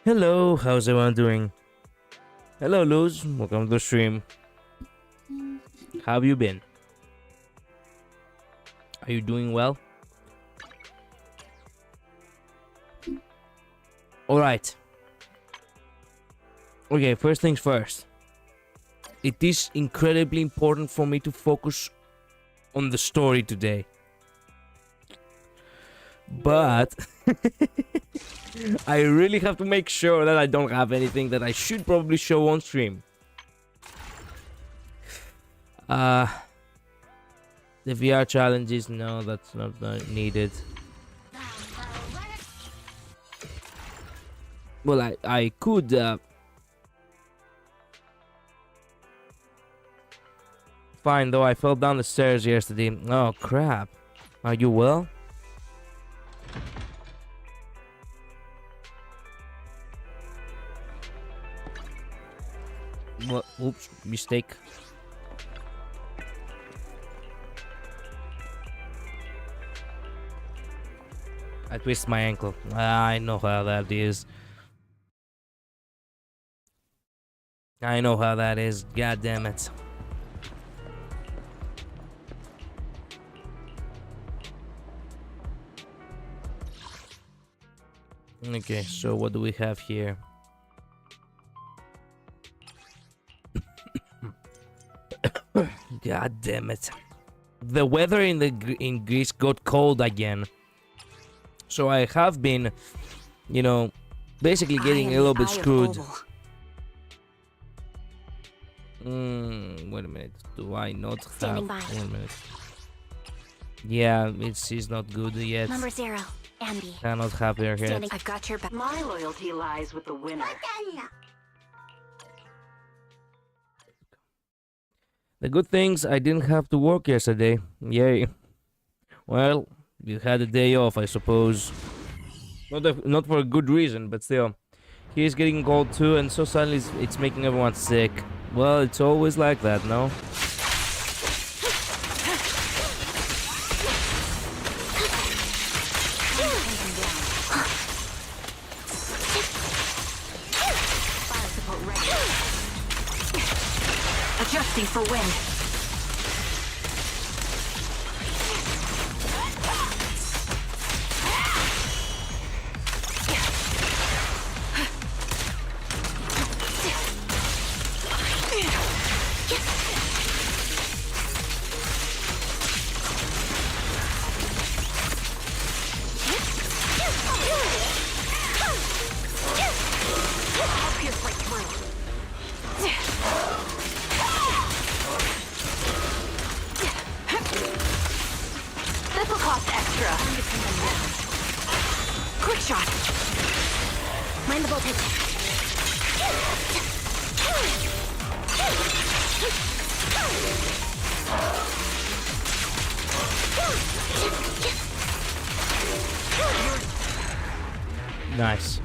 Hello, how's everyone doing? Hello, Luz. Welcome to the stream. How have you been? Are you doing well? Alright. Okay, first things first. It is incredibly important for me to focus on the story today. But I really have to make sure that I don't have anything that I should probably show on stream. The VR challenges, no, that's not needed. Well, I could fine, though I fell down the stairs yesterday. Oh crap. Are you well? What? Oops, mistake. I twist my ankle. I know how that is. I know how that is. God damn it. Okay, so what do we have here? God damn it. The weather in Greece got cold again. So I have been, you know, basically getting a little bit screwed. Wait a minute. Do I not have... Wait a minute. Yeah, it's not good yet. Number 0, Ambi. Cannot have her here. I've got your back. My loyalty lies with the winner. The good things, I didn't have to work yesterday. Yay. Well, you had a day off, I suppose. Not for a good reason, but still. He's getting cold too, and so suddenly it's making everyone sick. Well, it's always like that, no? Adjusting for wind. This'll cost extra. Quick shot. Mind the voltage. Nice.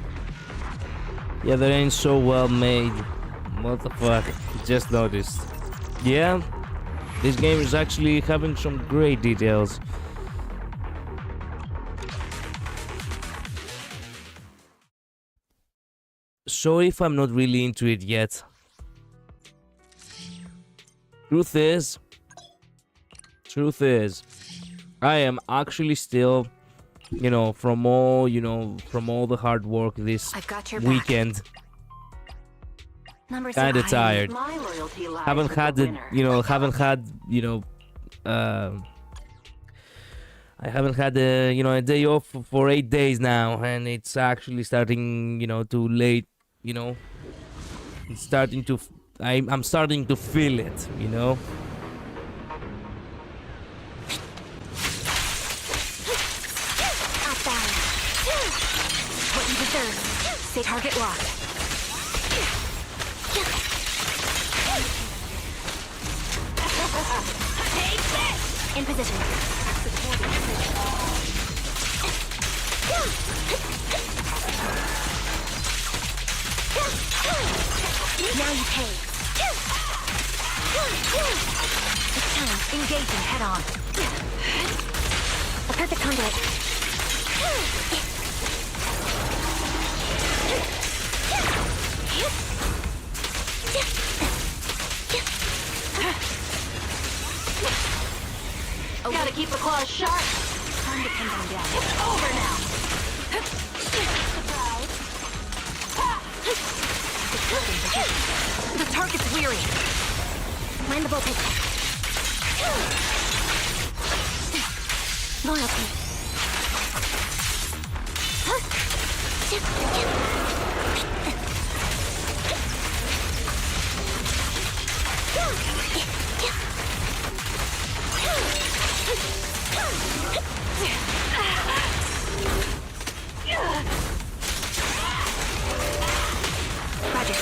Yeah, that ain't so well made. What the fuck? Just noticed. Yeah, this game is actually having some great details. Sorry if I'm not really into it yet. Truth is, I am actually still, from all the hard work this I've got your back. weekend, Numbers kinda are high. tired. My loyalty lies Haven't with had the the, winner. haven't had, I haven't had a day off for 8 days now, and it's actually starting, to late, it's starting to, I'm starting to feel it. Outbound. What you deserve. Stay target locked. In position. Now you pay. It's time. Engaging head on. A perfect conduit. Gotta keep the claws sharp. Time to pin them down. It's over now. The target's weary. Mind the voltage. Loyalty. Roger.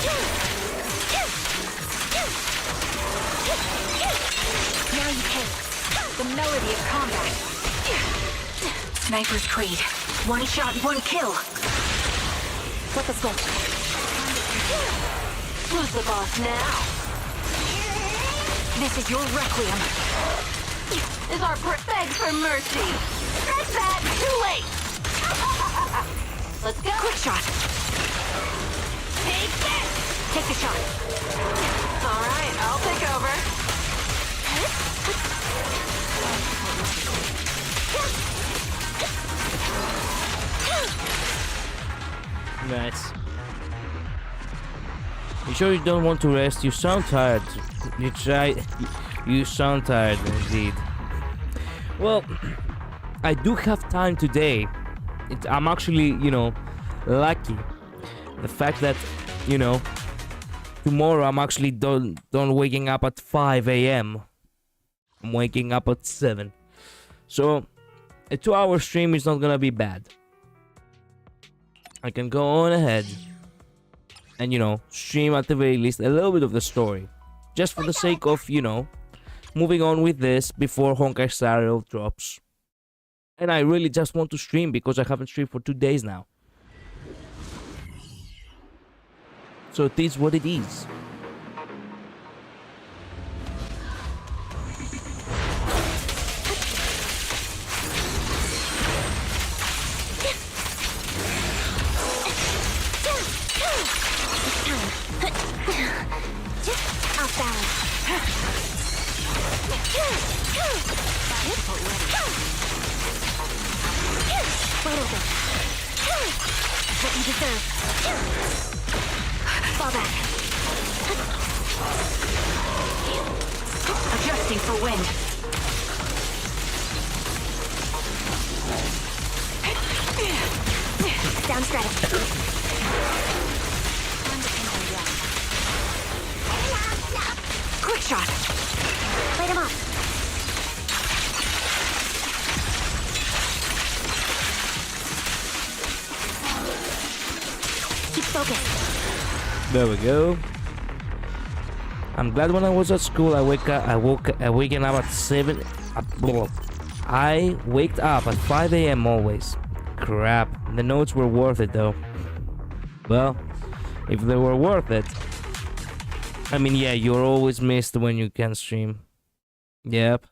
Now you take the melody of combat. Sniper's Creed. One shot, one kill. What the scope? Who's the boss now? This is your requiem. Is our beg for mercy? That's that. Too late. Let's go. Quick shot. Take this. Take the shot. All right, I'll take over. Nice. You sure you don't want to rest? You sound tired. You sound tired indeed. Well, I do have time today. I'm actually, lucky. The fact that, tomorrow I'm actually done waking up at 5 a.m. I'm waking up at 7. So, a 2-hour stream is not gonna be bad. I can go on ahead and, stream at the very least a little bit of the story. Just for the sake of, moving on with this before Honkai Star Rail drops. And I really just want to stream because I haven't streamed for 2 days now. So it is what it is. What you deserve. Fall back. Adjusting for wind. Down strategy. Quick shot. Light him up. Keep focused. There we go. I'm glad when I was at school I waking up at 7. I waked up at 5 a.m. always. Crap. The notes were worth it though. Well, if they were worth it, I mean, yeah, you're always missed when you can stream. Yep.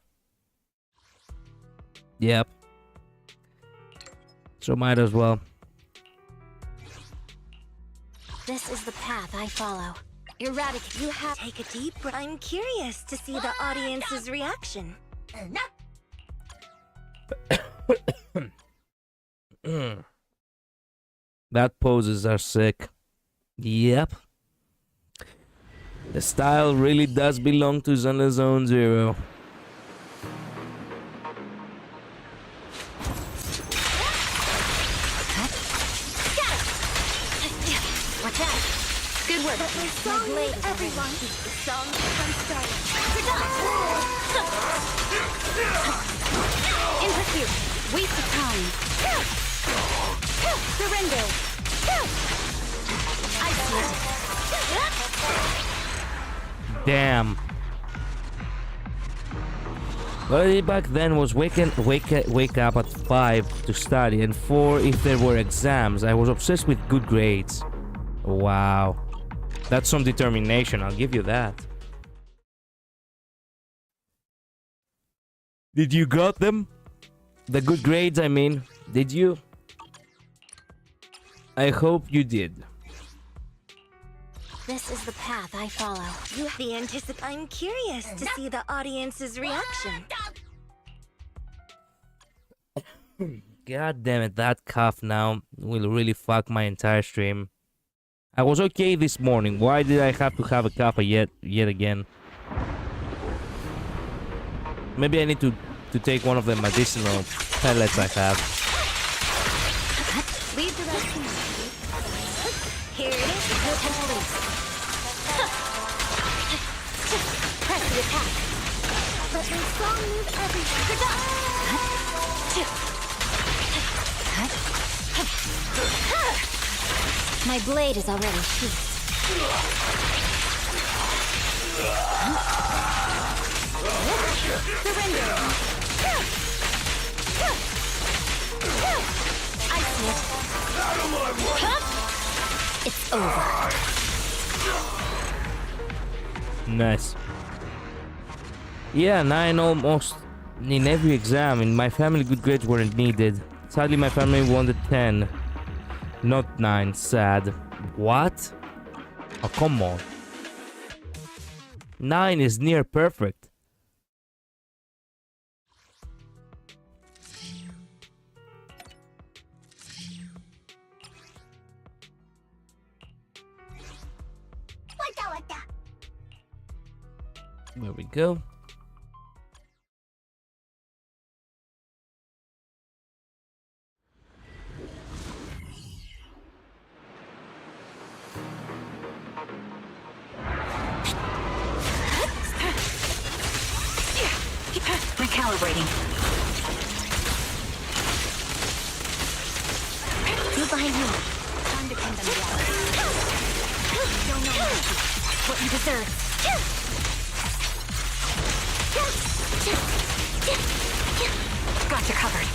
Yep. So might as well. This is the path I follow. Eradicate. You have. Take a deep breath. I'm curious to see the audience's reaction. That poses are sick. Yep. The style really does belong to Zenless Zone Zero. Watch out! Good work. Let my song lead everyone. The song from starting. In pursuit. Waste of time. Surrender. I see it. Damn. Well, back then was wake up at 5 to study and 4 if there were exams. I was obsessed with good grades. Wow. That's some determination, I'll give you that. Did you got them? The good grades, I mean. Did you? I hope you did. This is the path I follow. I'm curious to see the audience's reaction. God damn it, that cough now will really fuck my entire stream. I was okay this morning. Why did I have to have a cough yet again? Maybe I need to take one of the medicinal pellets I have. Lead the rest to me. Here it is. Press the attack. Let my song move everyone. My blade is already sheathed. Surrender. I see it. It's over. Nice. Yeah, 9 almost in every exam. In my family, good grades weren't needed. Sadly, my family wanted 10. Not 9. Sad. What? Oh, come on. 9 is near perfect. There we go. Recalibrating. Move behind me. Time to pin them down. Don't know what you deserve. Got you covered.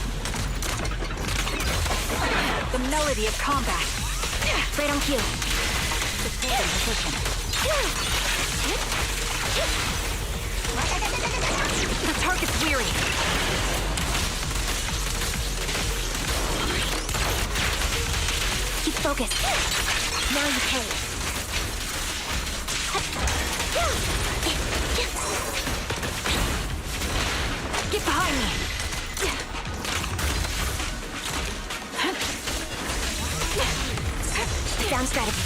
The melody of combat. Right on cue. Just hold in position. The target's weary. Keep focused. Now you pay. Get behind me. Down strategy.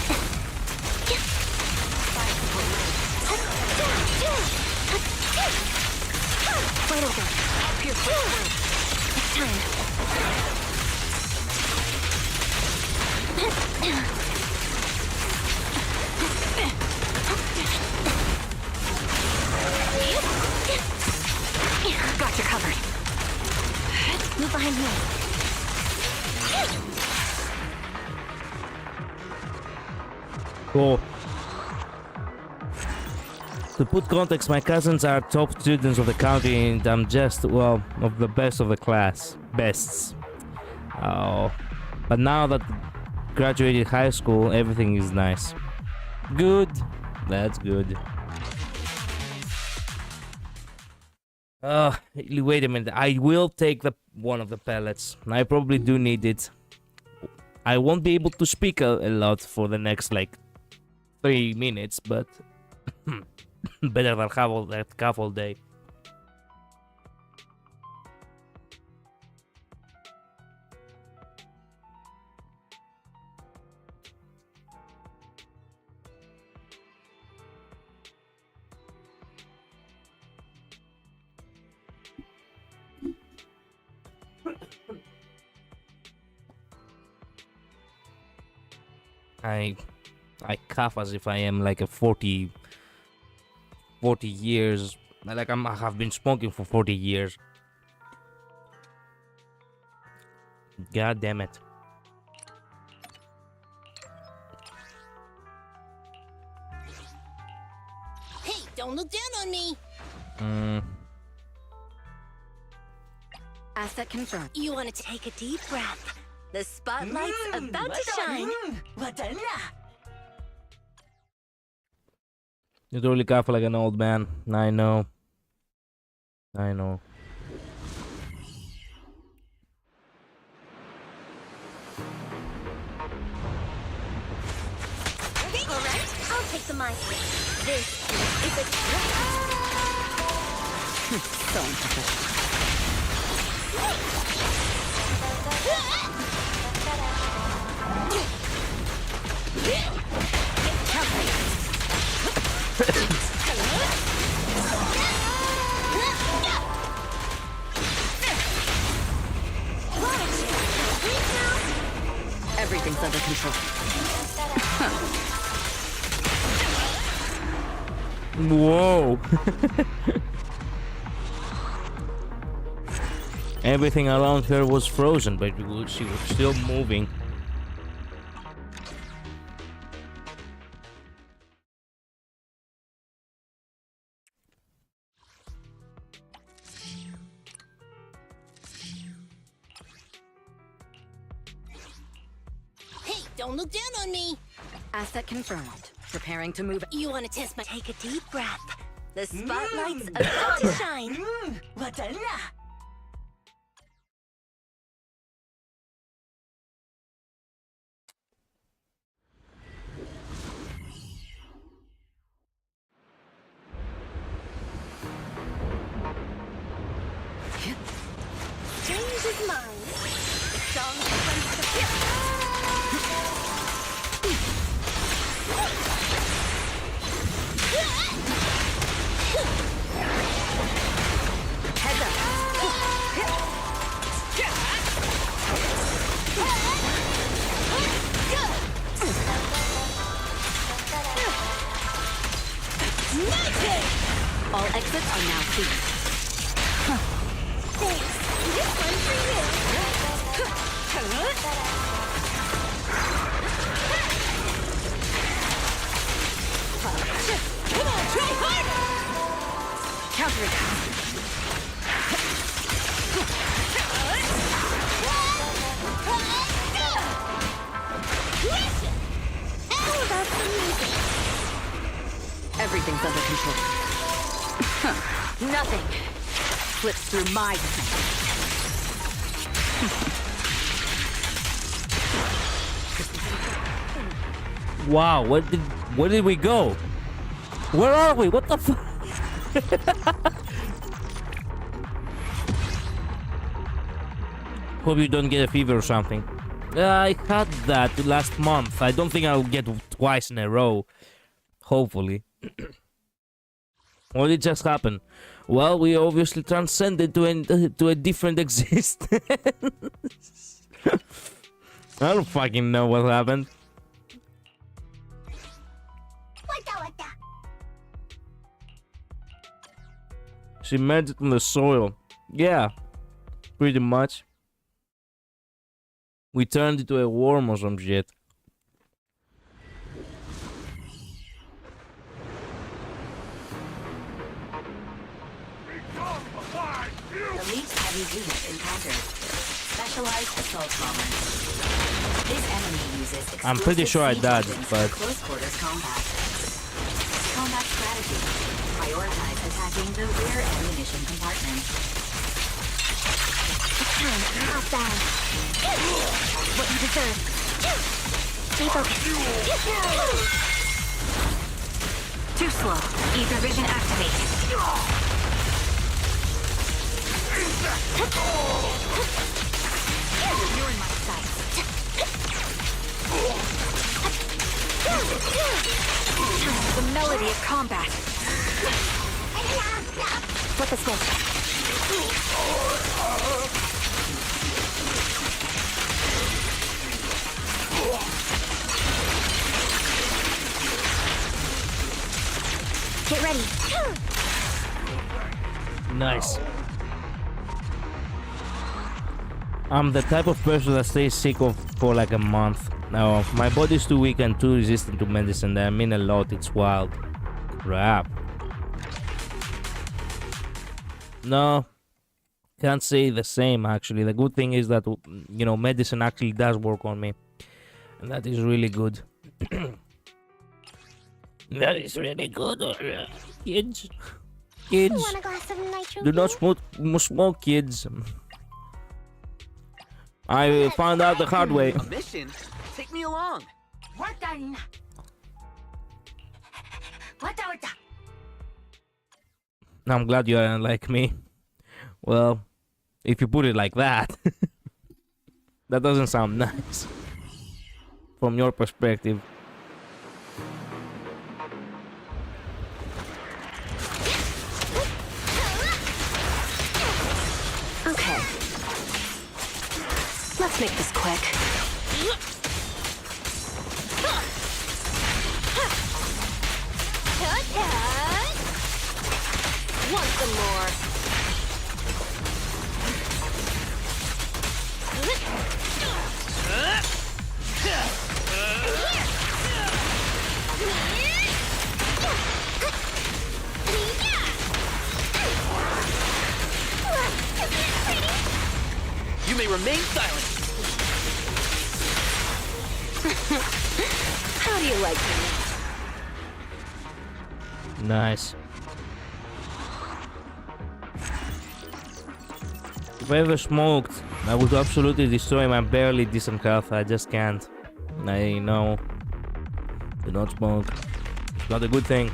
Right over. Pierce through. It's time. Got you covered. Move behind me. Cool. To put context, my cousins are top students of the country and I'm just, well, of the best of the class. Bests. Oh. But now that graduated high school, everything is nice. Good. That's good. Wait a minute. I will take one of the pellets. I probably do need it. I won't be able to speak a lot for the next, like, 3 minutes, but better than half all day. I cough as if I am like a 40 years, like I have been smoking for 40 years. God damn it. Hey, don't look down on me. Asset confirmed. You want to take a deep breath. The spotlight's about to shine. You totally cough like an old man. I know. I know. All right, I'll take the mic. This is a so unprofessional. Everything's under control. Whoa. Everything around her was frozen, but she was still moving. Hey, don't look down on me. Asset confirmed. Preparing to move. You want to test my... Take a deep breath. The spotlight's about to shine. Change his mind. The song plays the heads up. All exits are now clear. Thanks. This one's for you. Come on, try harder! Counterattack. How about some music? Everything's under control. Nothing slips through my defense. Wow, where did we go? Where are we? What the fuck? Hope you don't get a fever or something. I had that last month. I don't think I'll get twice in a row. Hopefully. What did just happen? Well, we obviously transcended to a different existence. I don't fucking know what happened. She merged it in the soil. Yeah, pretty much. We turned into a worm or some shit. Elite heavy unit encountered. Specialized assault bomber. This enemy uses I'm pretty sure I died, explosive but close quarters combat. mercy. Prioritize attacking the rear ammunition compartment. Outbound. What you deserve. Stay focused. Too slow. Ether vision activated. You're in my sights. The melody of combat. What the smoke? Get ready. Nice. I'm the type of person that stays sick for like a month. No, my body's too weak and too resistant to medicine. I mean a lot. It's wild. Crap. No, can't say the same actually. The good thing is that, you know, medicine actually does work on me, and that is really good. That is really good. Kids, Want a glass of nitro? do not smoke, kids. I found out the hard way. A mission? Take me along. What done? What? I'm glad you aren't like me. Well, if you put it like that, that doesn't sound nice from your perspective. Okay. Let's make this quick. Want some more? You may remain silent. How do you like me? Nice. If I ever smoked, I would absolutely destroy my barely decent health. I just can't. I know. Do not smoke. It's not a good thing.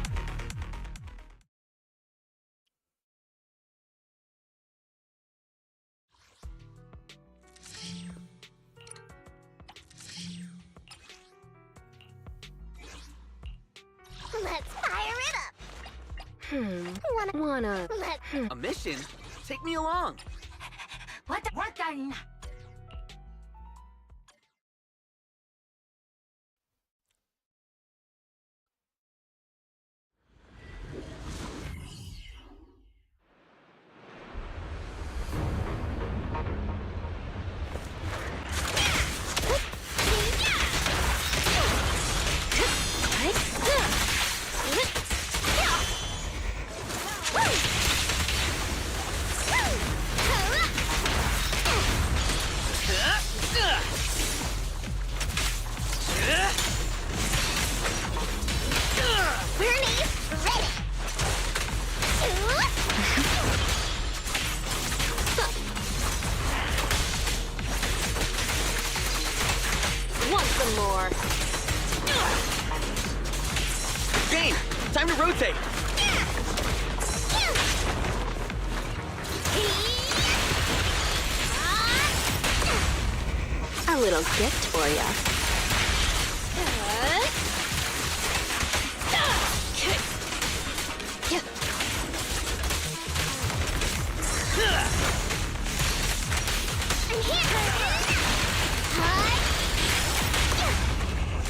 Let's fire it up. Wanna. A mission? Take me along. What done? Want some more? Game! Time to rotate! A little gift for ya.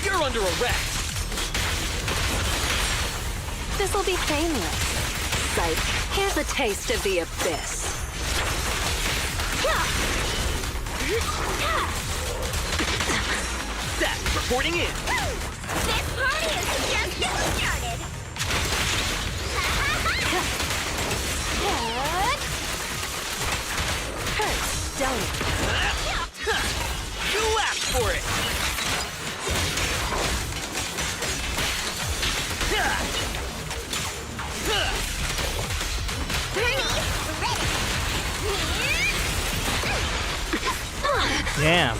You're under arrest! This'll be painless. Psych. Here's a taste of the abyss. That reporting in! This party is just getting started. Hurts, don't it? You asked for it! Damn.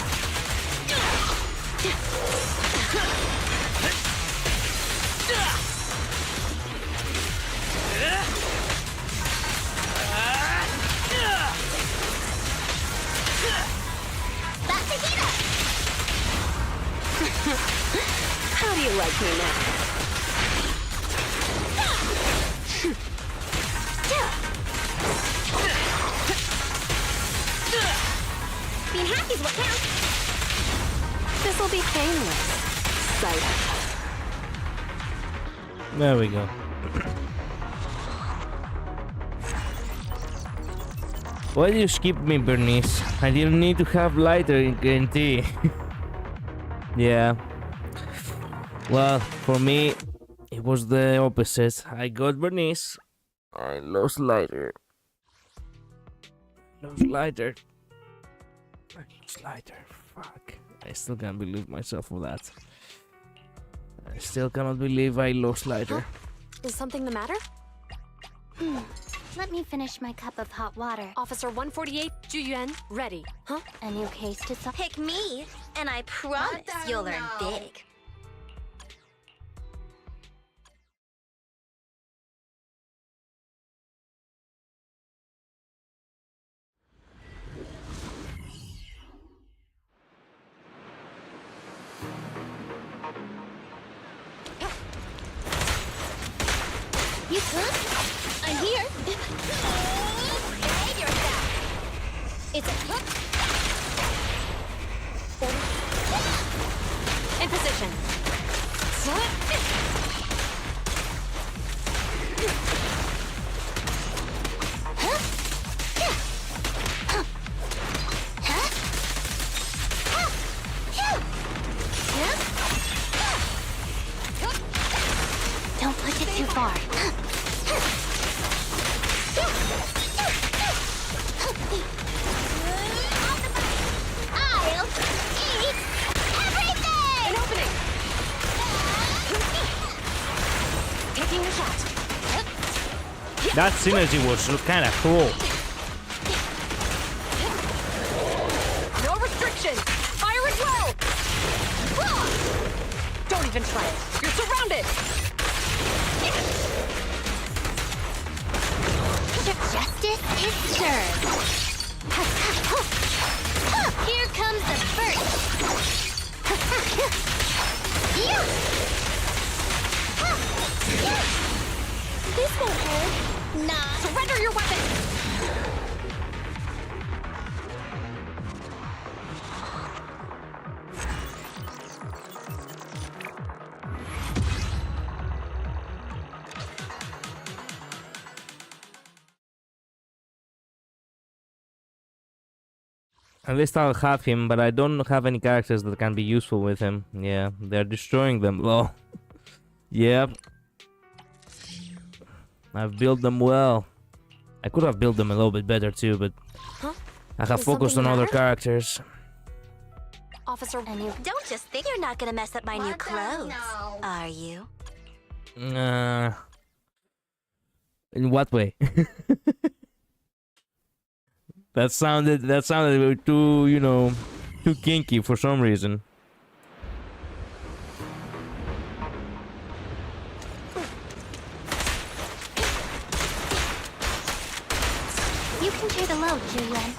How do you like me now? Being happy is what counts. This'll be painless. Sight. There we go. Why did you skip me, Bernice? I didn't need to have lighter in guarantee. Yeah. Well, for me, it was the opposite. I got Bernice. I lost lighter. Lost lighter. I lost lighter. Fuck. I still can't believe myself for that. I still cannot believe I lost lighter. Is something the matter? Let me finish my cup of hot water. Officer 148, Juyuan, ready. Huh? A new case to solve. Pick me, and I promise you'll learn big. You good? I'm here. Behave yourself. It's a hook. In position. Don't push it too far. I'll eat everything! An opening. Taking the shot. That synergy was kind of cool. No restriction. Fire as well. Don't even try it. You're surrounded. Justice is served. Here comes the first. This won't hurt. Nah. Surrender your weapon. At least I'll have him, but I don't have any characters that can be useful with him. Yeah, they're destroying them. Well, yep. I've built them well. I could have built them a little bit better too, but I have Is focused on something other the matter? characters. Officer, Don't just think you're not gonna mess up my new clothes, are you? In what way? That sounded too, too kinky for some reason. You can share the load, Juyuan.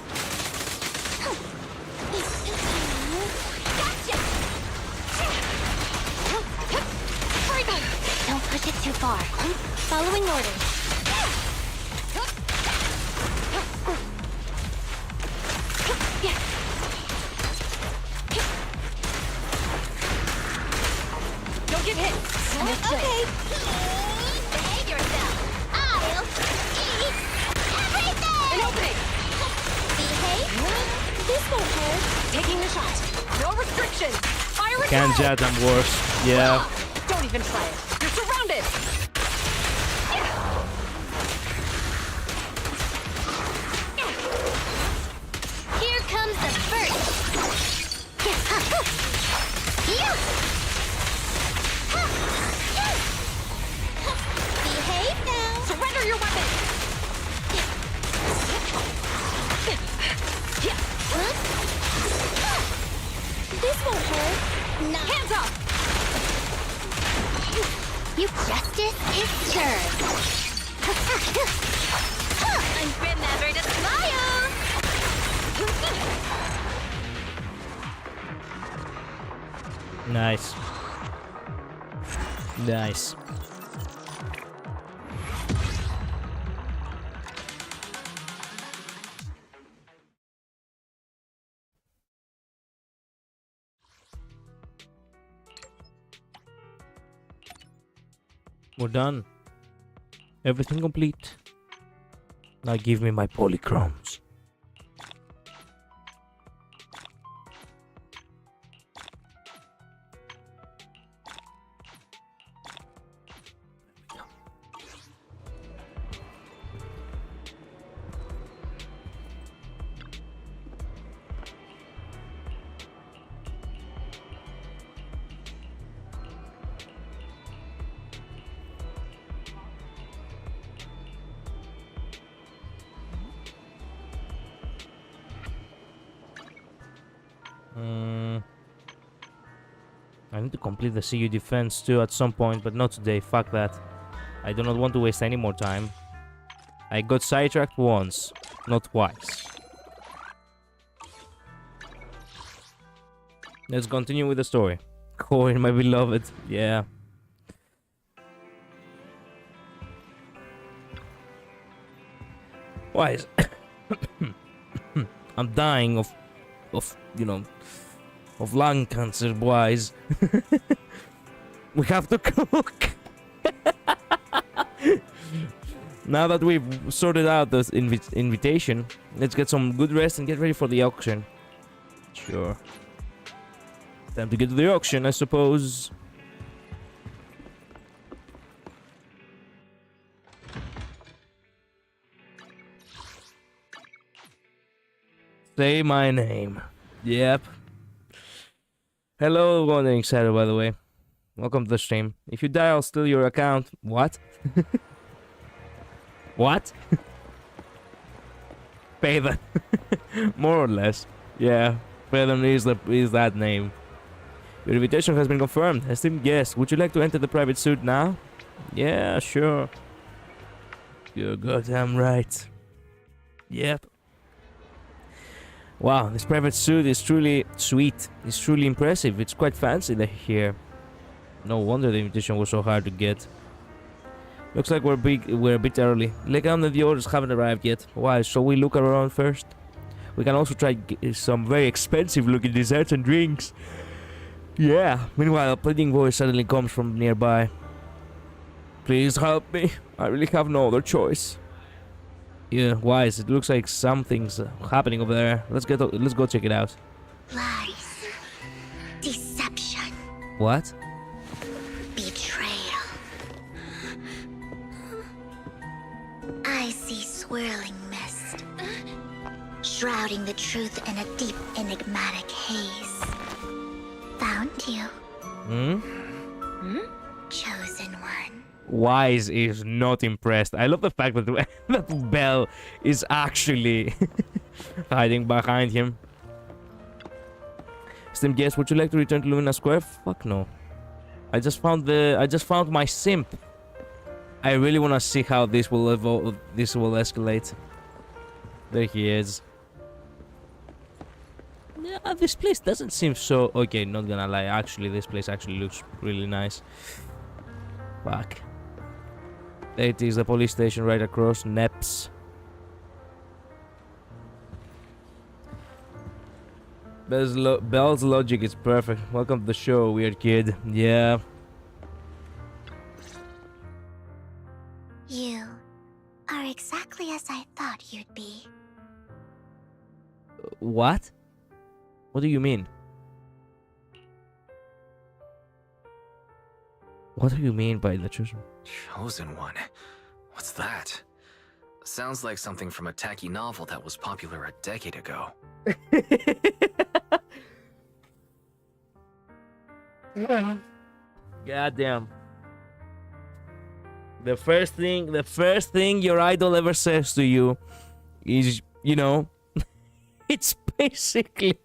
Don't push it too far. Following orders. don't get hit. Understood. Okay. Behave yourself. I'll eat everything! An opening. Behave? This won't hurt. Taking the shot. No restriction. Fire as Can well. jet them worse. Yeah. Don't even try it. You're surrounded. Here comes the first. Behave now! Surrender your weapon. It's turn. And remember to smile! Nice. Nice. We're done. Everything complete. Now give me my polychromes. I need to complete the CU defense too at some point, but not today. Fuck that. I do not want to waste any more time. I got sidetracked once, not twice. Let's continue with the story. Corin, my beloved. Yeah. Wise. I'm dying of you know, of lung cancer, Wise. We have to cook. Now that we've sorted out this invitation, let's get some good rest and get ready for the auction. Sure. Time to get to the auction, I suppose. Say my name. Yep. Hello, Wandering Shadow, by the way. Welcome to the stream. If you die, I'll steal your account. What? What? Pay them. More or less. Yeah. Pay them is that name. Your invitation has been confirmed. Esteemed guest, would you like to enter the private suite now? Yeah, sure. You're goddamn right. Yep. Wow, this private suit is truly sweet. It's truly impressive. It's quite fancy here. No wonder the invitation was so hard to get. Looks like we're a bit early. Like the orders haven't arrived yet. Why? Shall we look around first? We can also try some very expensive looking desserts and drinks. Yeah. Meanwhile, a pleading voice suddenly comes from nearby. Please help me. I really have no other choice. Yeah, Wise. It looks like something's happening over there. Let's go check it out. Lies. Deception. What? Betrayal. I see swirling mist, shrouding the truth in a deep, enigmatic haze. Found you. Chosen one. Wise is not impressed. I love the fact that that Belle is actually hiding behind him. Esteemed guest, would you like to return to Lumina Square? Fuck no. I just found my simp. I really want to see how this will evolve. This will escalate. There he is. Yeah, this place doesn't seem so... Okay, not gonna lie. Actually, this place actually looks really nice. Fuck. There it is, the police station right across. Neps. Belle's logic is perfect. Welcome to the show, weird kid. Yeah. You are exactly as I thought you'd be. What? What do you mean? What do you mean by the chosen? Chosen one? What's that? Sounds like something from a tacky novel that was popular a decade ago. Goddamn. The first thing your idol ever says to you is, you know, it's basically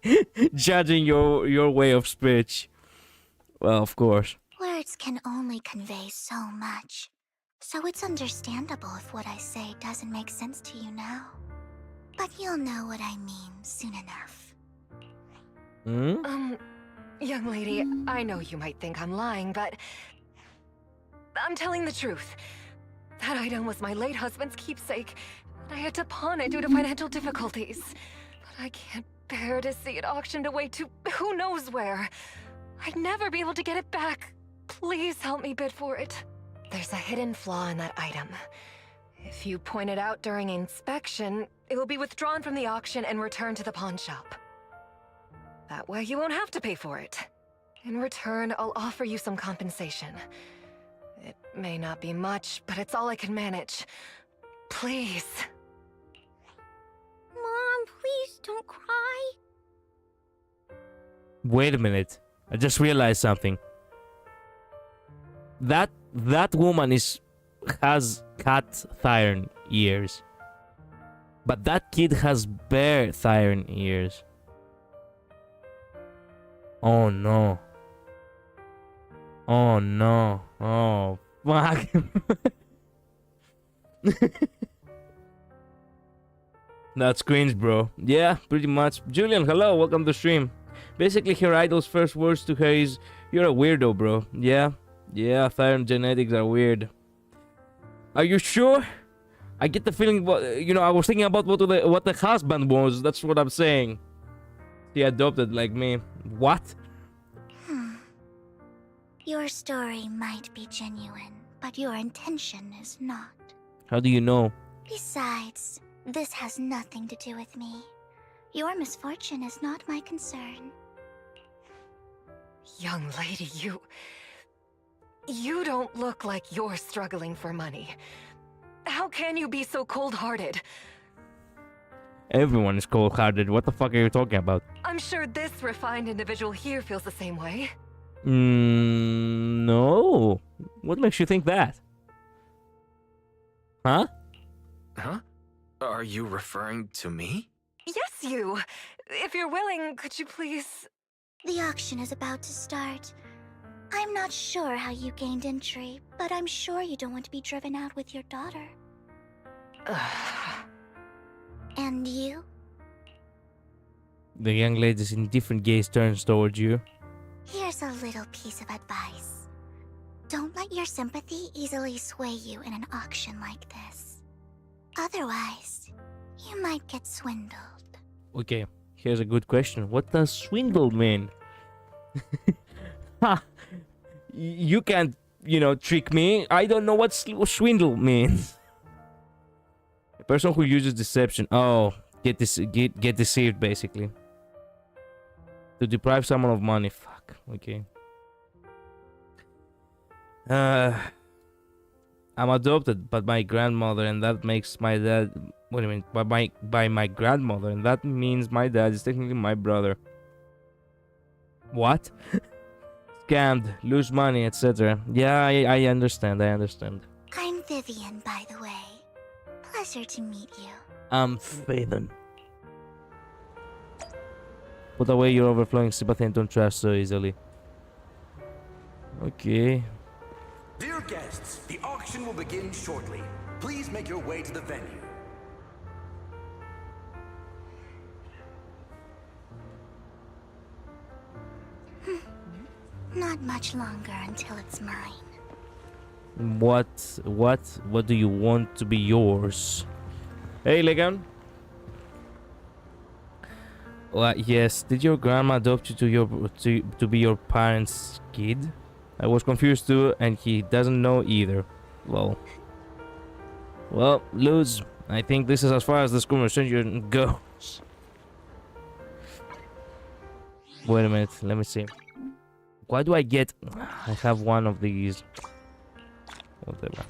judging your way of speech. Well, of course. Words can only convey so much. So it's understandable if what I say doesn't make sense to you now. But you'll know what I mean soon enough. Hmm? Young lady, I know you might think I'm lying, but I'm telling the truth. That item was my late husband's keepsake, and I had to pawn it due to financial difficulties. But I can't bear to see it auctioned away to who knows where. I'd never be able to get it back. Please help me bid for it. There's a hidden flaw in that item. If you point it out during inspection, it will be withdrawn from the auction and returned to the pawn shop. That way you won't have to pay for it. In return, I'll offer you some compensation. It may not be much, but it's all I can manage. Please. Mom, please don't cry. Wait a minute. I just realized something. That woman has cat iron ears. But that kid has bare iron ears. Oh no. Oh no. Oh fuck. That's cringe, bro. Yeah, pretty much. Julian, hello, welcome to stream. Basically, her idol's first words to her is, "You're a weirdo, bro." Yeah, Thyron genetics are weird. Are you sure? I get the feeling, I was thinking about what the husband was. That's what I'm saying. He adopted like me. What? Your story might be genuine, but your intention is not. How do you know? Besides, this has nothing to do with me. Your misfortune is not my concern. Young lady, you don't look like you're struggling for money. How can you be so cold-hearted? Everyone is cold-hearted. What the fuck are you talking about? I'm sure this refined individual here feels the same way. No. What makes you think that? Huh? Huh? Are you referring to me? Yes, you. If you're willing, could you please... The auction is about to start. I'm not sure how you gained entry, but I'm sure you don't want to be driven out with your daughter. And you? The young lady's in different gaze turns towards you. Here's a little piece of advice. Don't let your sympathy easily sway you in an auction like this. Otherwise, you might get swindled. Okay, here's a good question. What does swindle mean? Ha! You can't, trick me. I don't know what swindle means. A person who uses deception. Oh, get deceived, basically. To deprive someone of money. Fuck. Okay. I'm adopted by my grandmother, and that makes my dad. What do you mean? By my grandmother, and that means my dad is technically my brother. What? Scammed, lose money, etc. Yeah, I understand. I'm Vivian, by the way. Pleasure to meet you. I'm Faden. Put away your overflowing sympathy and don't trust so easily. Okay. Dear guests, the auction will begin shortly. Please make your way to the venue. Not much longer until it's mine. What do you want to be yours? Hey, Legan. Yes, did your grandma adopt you to be your parents' kid? I was confused too, and he doesn't know either. Well, Luz, I think this is as far as this conversation goes. Wait a minute, let me see. Why do I get... I have one of these. Whatever.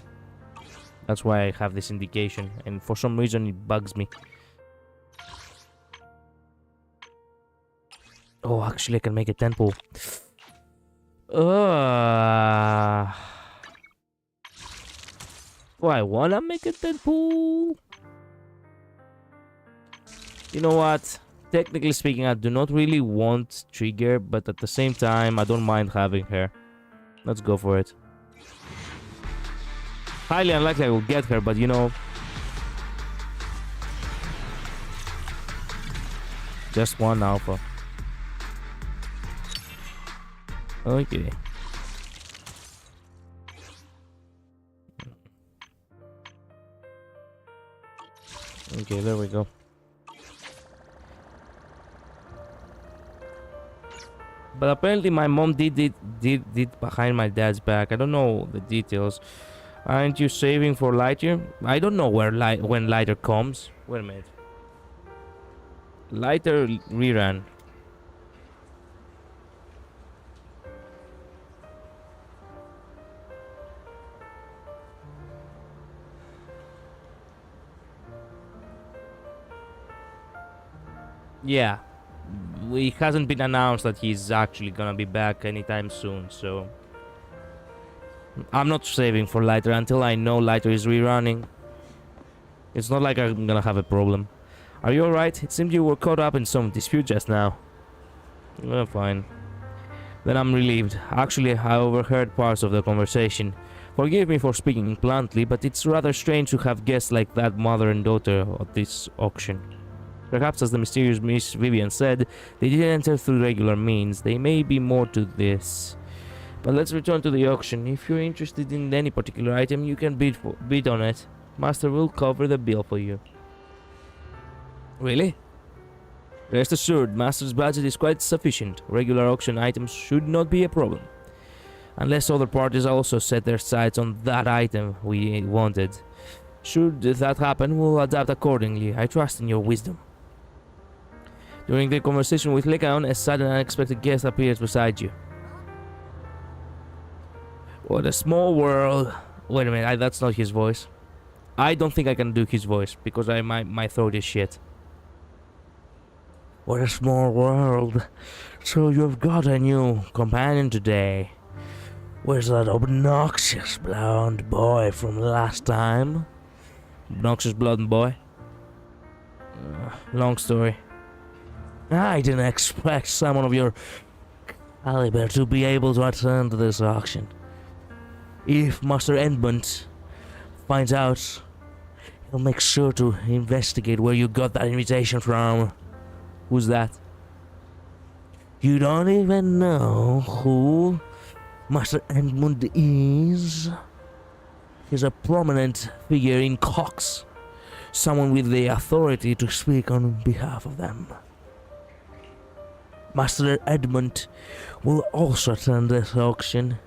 That's why I have this indication, and for some reason it bugs me. Oh, actually I can make a temple. Do I wanna make a temple? You know what? Technically speaking, I do not really want Trigger, but at the same time, I don't mind having her. Let's go for it. Highly unlikely I will get her, but you know. Just one alpha. Okay. Okay, there we go. But apparently my mom did behind my dad's back. I don't know the details. Aren't you saving for lighter? I don't know when lighter comes. Wait a minute. Lighter rerun. Yeah. It hasn't been announced that he's actually gonna be back anytime soon, so I'm not saving for lighter until I know lighter is rerunning. It's not like I'm gonna have a problem. Are you alright? It seemed you were caught up in some dispute just now. Well, fine. Then I'm relieved. Actually, I overheard parts of the conversation. Forgive me for speaking bluntly, but it's rather strange to have guests like that mother and daughter at this auction. Perhaps, as the mysterious Miss Vivian said, they didn't enter through regular means. There may be more to this. But let's return to the auction. If you're interested in any particular item, you can bid on it. Master will cover the bill for you. Really? Rest assured, Master's budget is quite sufficient. Regular auction items should not be a problem. Unless other parties also set their sights on that item we wanted. Should that happen, we'll adapt accordingly. I trust in your wisdom. During the conversation with Legaon, a sudden unexpected guest appears beside you. What a small world. Wait a minute, that's not his voice. I don't think I can do his voice because my throat is shit. What a small world. So you've got a new companion today. Where's that obnoxious blonde boy from last time? Obnoxious blonde boy? Long story. I didn't expect someone of your caliber to be able to attend this auction. If Master Edmund finds out, he'll make sure to investigate where you got that invitation from. Who's that? You don't even know who Master Edmund is? He's a prominent figure in Cox. Someone with the authority to speak on behalf of them. Master Edmund will also attend this auction,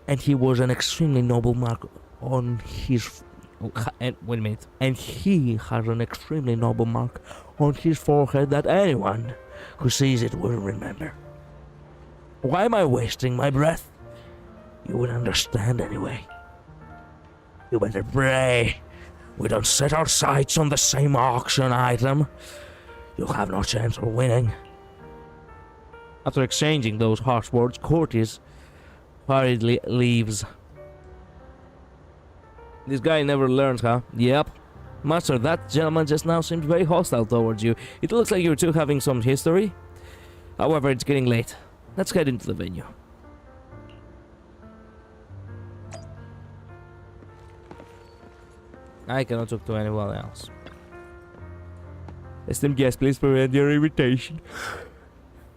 and he was an extremely noble mark on his... wait a minute. And he has an extremely noble mark on his forehead that anyone who sees it will remember. Why am I wasting my breath? You will understand anyway. You better pray we don't set our sights on the same auction item. You'll have no chance of winning. After exchanging those harsh words, Cortez hurriedly leaves. This guy never learns, huh? Yep. Master, that gentleman just now seemed very hostile towards you. It looks like you two having some history. However, it's getting late. Let's head into the venue. I cannot talk to anyone else. Esteemed guest, please present your invitation.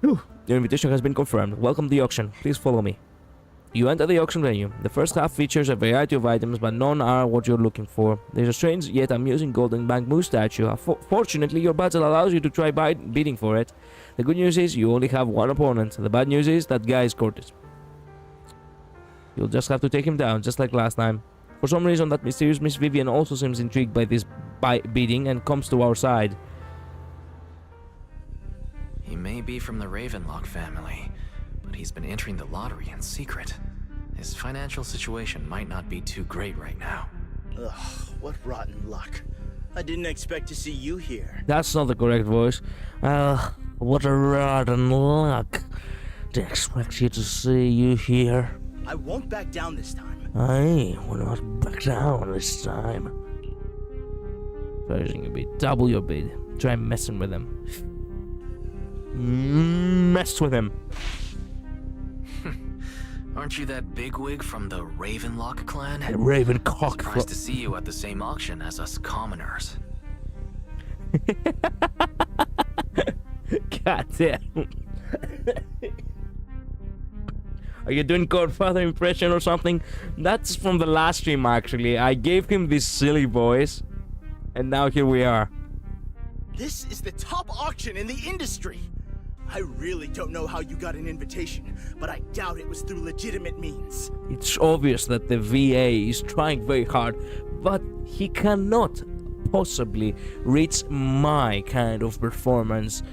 Your invitation has been confirmed. Welcome to the auction. Please follow me. You enter the auction venue. The first half features a variety of items, but none are what you're looking for. There's a strange yet amusing golden bamboo statue. Fortunately, your budget allows you to try bidding for it. The good news is you only have one opponent. The bad news is that guy is Cortez. You'll just have to take him down, just like last time. For some reason, that mysterious Miss Vivian also seems intrigued by this bidding and comes to our side. He may be from the Ravenlock family, but he's been entering the lottery in secret. His financial situation might not be too great right now. Ugh, what rotten luck. I didn't expect to see you here. That's not the correct voice. What a rotten luck. Didn't expect you to see you here. I won't back down this time. I will not back down this time. Raising your bid. Double your bid. Try messing with him. Mess with him. Aren't you that bigwig from the Ravenlock clan? Ravencock. Surprised to see you at the same auction as us commoners. God damn. Are you doing Godfather impression or something? That's from the last stream, actually. I gave him this silly voice, and now here we are. This is the top auction in the industry. I really don't know how you got an invitation, but I doubt it was through legitimate means. It's obvious that the VA is trying very hard, but he cannot possibly reach my kind of performance.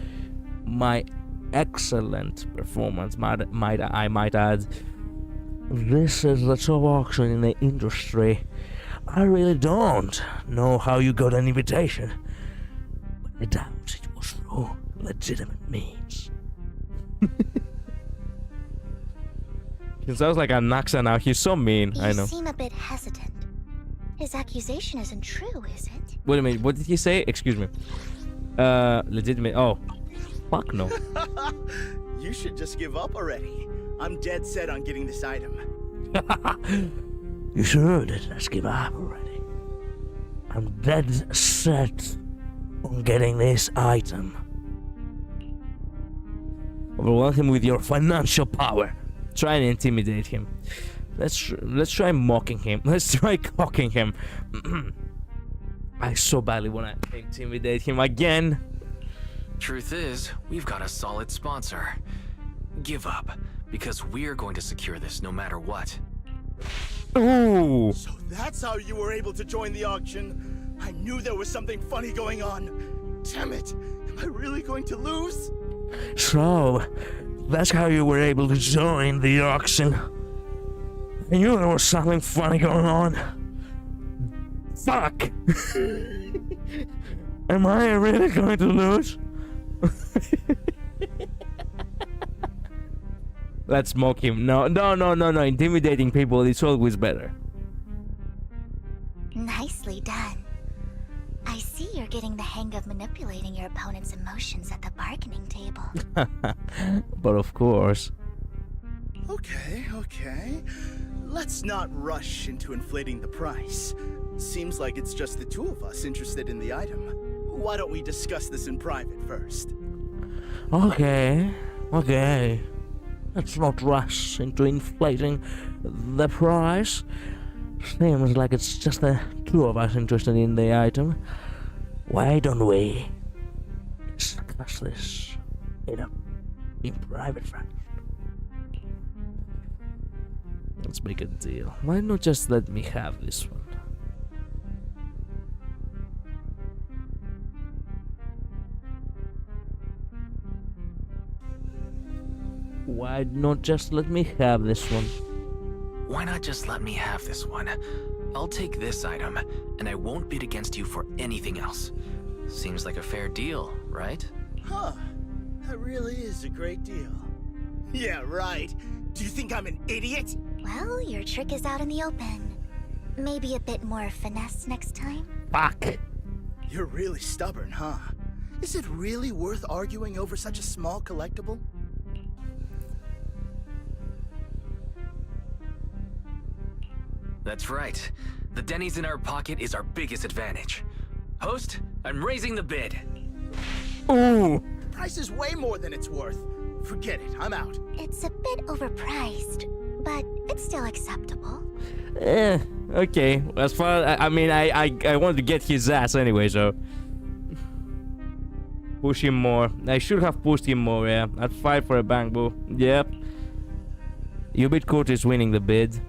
My excellent performance, I might add. This is the top auction in the industry. I really don't know how you got an invitation, but I doubt it was through legitimate means. He sounds like a Naxa now. He's so mean. I know. You seem a bit hesitant. His accusation isn't true, is it? Wait a minute. What did he say? Excuse me. Legitimate. Oh, fuck no. You should just give up already. I'm dead set on getting this item. You should just give up already. I'm dead set on getting this item. Overwhelm him with your financial power. Try and intimidate him. Let's try mocking him. Let's try cocking him. I so badly want to intimidate him again. Truth is, we've got a solid sponsor. Give up, because we're going to secure this no matter what. Ooh. So that's how you were able to join the auction? I knew there was something funny going on. Damn it! Am I really going to lose? So, that's how you were able to join the auction. I knew there was something funny going on. Fuck! Am I really going to lose? Let's mock him. No. Intimidating people is always better. Nicely done. I see you're getting the hang of manipulating your opponent's emotions at the bargaining table. But of course. Okay. Let's not rush into inflating the price. Seems like it's just the two of us interested in the item. Why don't we discuss this in private first? Okay. Let's not rush into inflating the price. Seems like it's just the two of us interested in the item. Why don't we discuss this in private first? Let's make a deal. Why not just let me have this one? Why not just let me have this one? Why not just let me have this one? I'll take this item, and I won't bid against you for anything else. Seems like a fair deal, right? Huh. That really is a great deal. Yeah, right. Do you think I'm an idiot? Well, your trick is out in the open. Maybe a bit more finesse next time? Fuck. You're really stubborn, huh? Is it really worth arguing over such a small collectible? That's right. The Denny's in our pocket is our biggest advantage. Host, I'm raising the bid. Ooh. Price is way more than it's worth. Forget it, I'm out. It's a bit overpriced, but it's still acceptable. Okay. As far I wanted to get his ass anyway, so push him more. I should have pushed him more, yeah. I'd fight for a bangbo. Yep. Ubitkurt is winning the bid.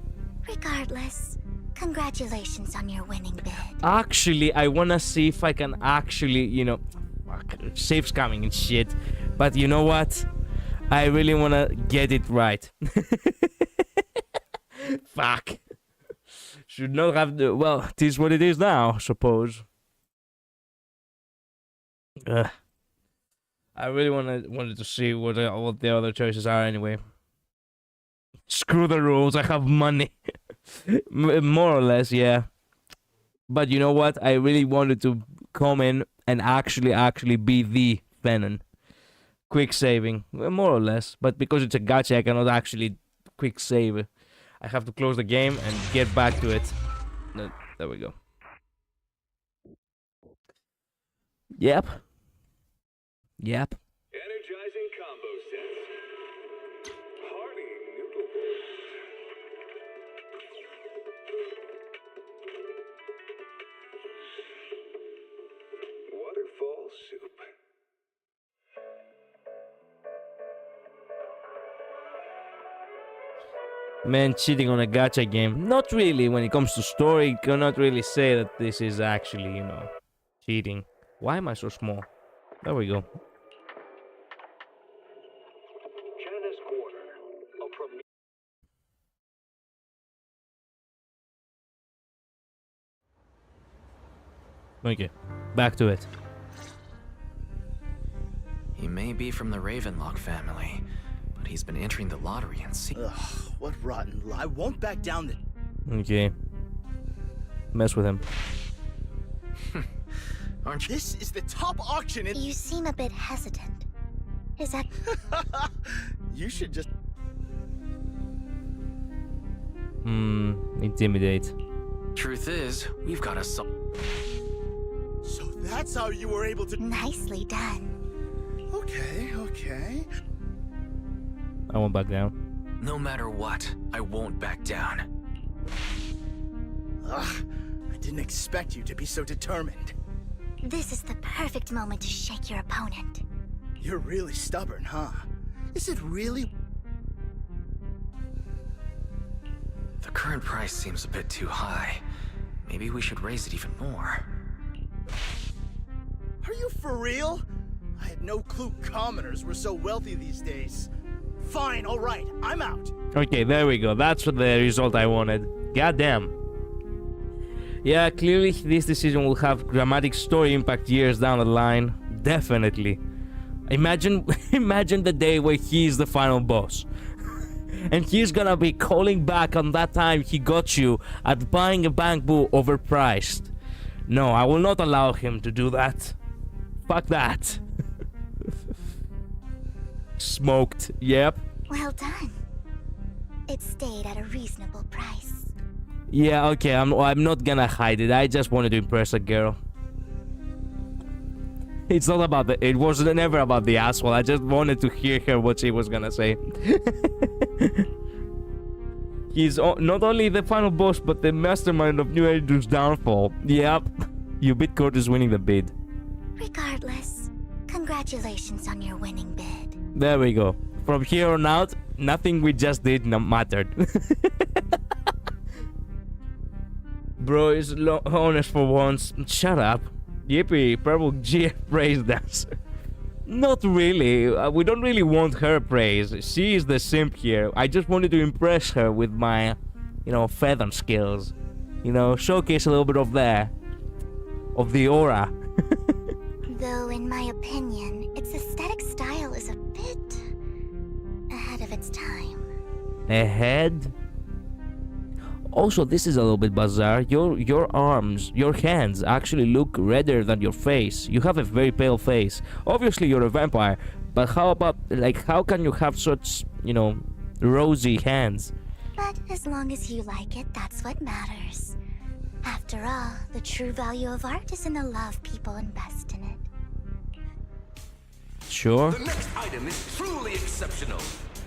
Regardless, congratulations on your winning bid. Actually, I wanna see if I can actually, fuck, safe scamming and shit. But you know what? I really wanna get it right. Fuck. Should not have the. Well, it is what it is now, suppose. I really wanted to see what the other choices are anyway. Screw the rules, I have money. More or less, yeah. But you know what? I really wanted to come in and actually be the Venom. Quick saving, more or less. But because it's a gacha, I cannot actually quick save. I have to close the game and get back to it. No, there we go. Yep. Yep. Energizing combo sets. Hearty noodle bowls. Waterfall soup. Man, cheating on a gacha game. Not really when it comes to story. You cannot really say that this is actually, you know, cheating. Why am I so small? There we go. Janice Quarter. A premier. Okay, back to it. He may be from the Ravenlock family, but he's been entering the lottery and see. Ugh, what rotten lie. I won't back down the... Okay. Mess with him. Aren't you? This is the top auction in... You seem a bit hesitant. Is that... You should just... Intimidate. Truth is, we've got a So that's how you were able to... Nicely done. Okay, okay. I won't back down. No matter what, I won't back down. Ugh, I didn't expect you to be so determined. This is the perfect moment to shake your opponent. You're really stubborn, huh? Is it really... The current price seems a bit too high. Maybe we should raise it even more. Are you for real? I had no clue commoners were so wealthy these days. Fine, alright, I'm out. Okay, there we go. That's the result I wanted. Goddamn. Yeah, clearly this decision will have dramatic story impact years down the line. Definitely. Imagine the day where he's the final boss. And he's gonna be calling back on that time he got you at buying a bank bull overpriced. No, I will not allow him to do that. Fuck that. Smoked. Yep. Well done. It stayed at a reasonable price. Yeah, okay, I'm not gonna hide it. I just wanted to impress a girl. It's not about the... It was never about the asshole. I just wanted to hear her what she was gonna say. He's not only the final boss, but the mastermind of New Eridu's downfall. Yep. You beat Curtis winning the bid. Regardless, congratulations on your winning bid. There we go. From here on out, nothing we just did mattered. Bro is honest for once. Shut up. Yippee, purple GF praise dancer. Not really. We don't really want her praise. She is the simp here. I just wanted to impress her with my, feather skills. Showcase a little bit of the aura. Though, in my opinion, its aesthetic style is a bit ahead of its time. Ahead? Also, this is a little bit bizarre. Your arms, your hands actually look redder than your face. You have a very pale face. Obviously, you're a vampire, but how about, how can you have such, rosy hands? But as long as you like it, that's what matters. After all, the true value of art is in the love people invest in it. Sure. The next item is truly exceptional.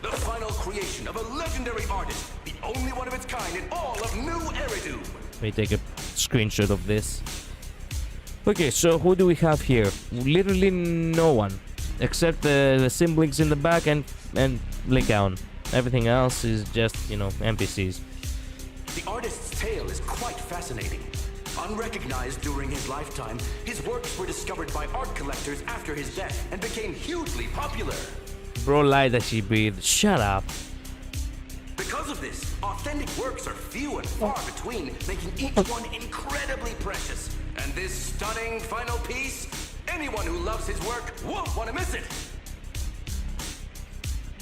The final creation of a legendary artist, the only one of its kind in all of New Eridu. Let me take a screenshot of this. Okay, so who do we have here? Literally no one, except the siblings in the back and Lincoln. Everything else is just, NPCs. The artist's tale is quite fascinating. Unrecognized during his lifetime, his works were discovered by art collectors after his death and became hugely popular. Bro lied that she breathed. Shut up. Because of this, authentic works are few and far between, making each one incredibly precious. And this stunning final piece, anyone who loves his work won't want to miss it.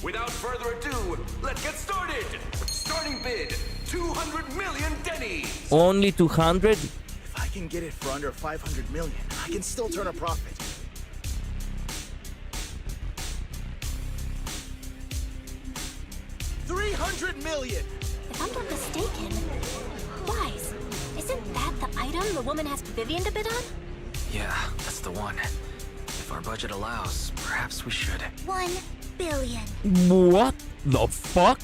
Without further ado, let's get started. Starting bid, 200 million dennies. Only 200? If I can get it for under 500 million, I can still turn a profit. $300 million! If I'm not mistaken, Wise, isn't that the item the woman asked Vivian to bid on? Yeah, that's the one. If our budget allows, perhaps we should. 1 billion. What the fuck?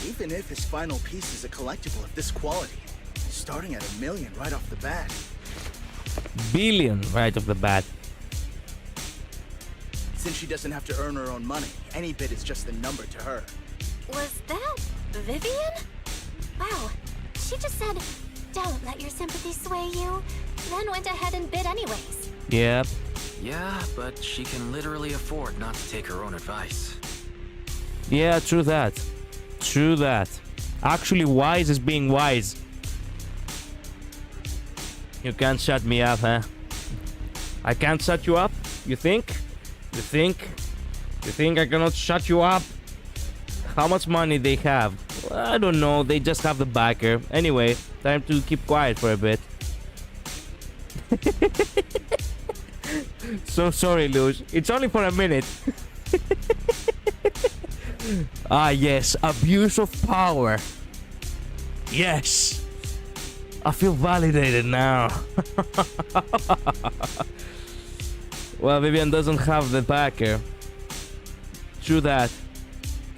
Even if his final piece is a collectible of this quality, starting at $1 million right off the bat. Billion right off the bat. Since she doesn't have to earn her own money, any bid is just a number to her. Was that Vivian? Wow, she just said, don't let your sympathy sway you, then went ahead and bid anyways. Yep. Yeah, but she can literally afford not to take her own advice. Yeah, true that. True that. Actually, Wise is being wise. You can't shut me up, huh? I can't shut you up? You think? You think? You think I cannot shut you up? How much money they have? Well, I don't know. They just have the backer. Anyway, time to keep quiet for a bit. So sorry, Luz. It's only for a minute. Ah, yes. Abuse of power. Yes. I feel validated now. Well, Vivian doesn't have the backer. True that.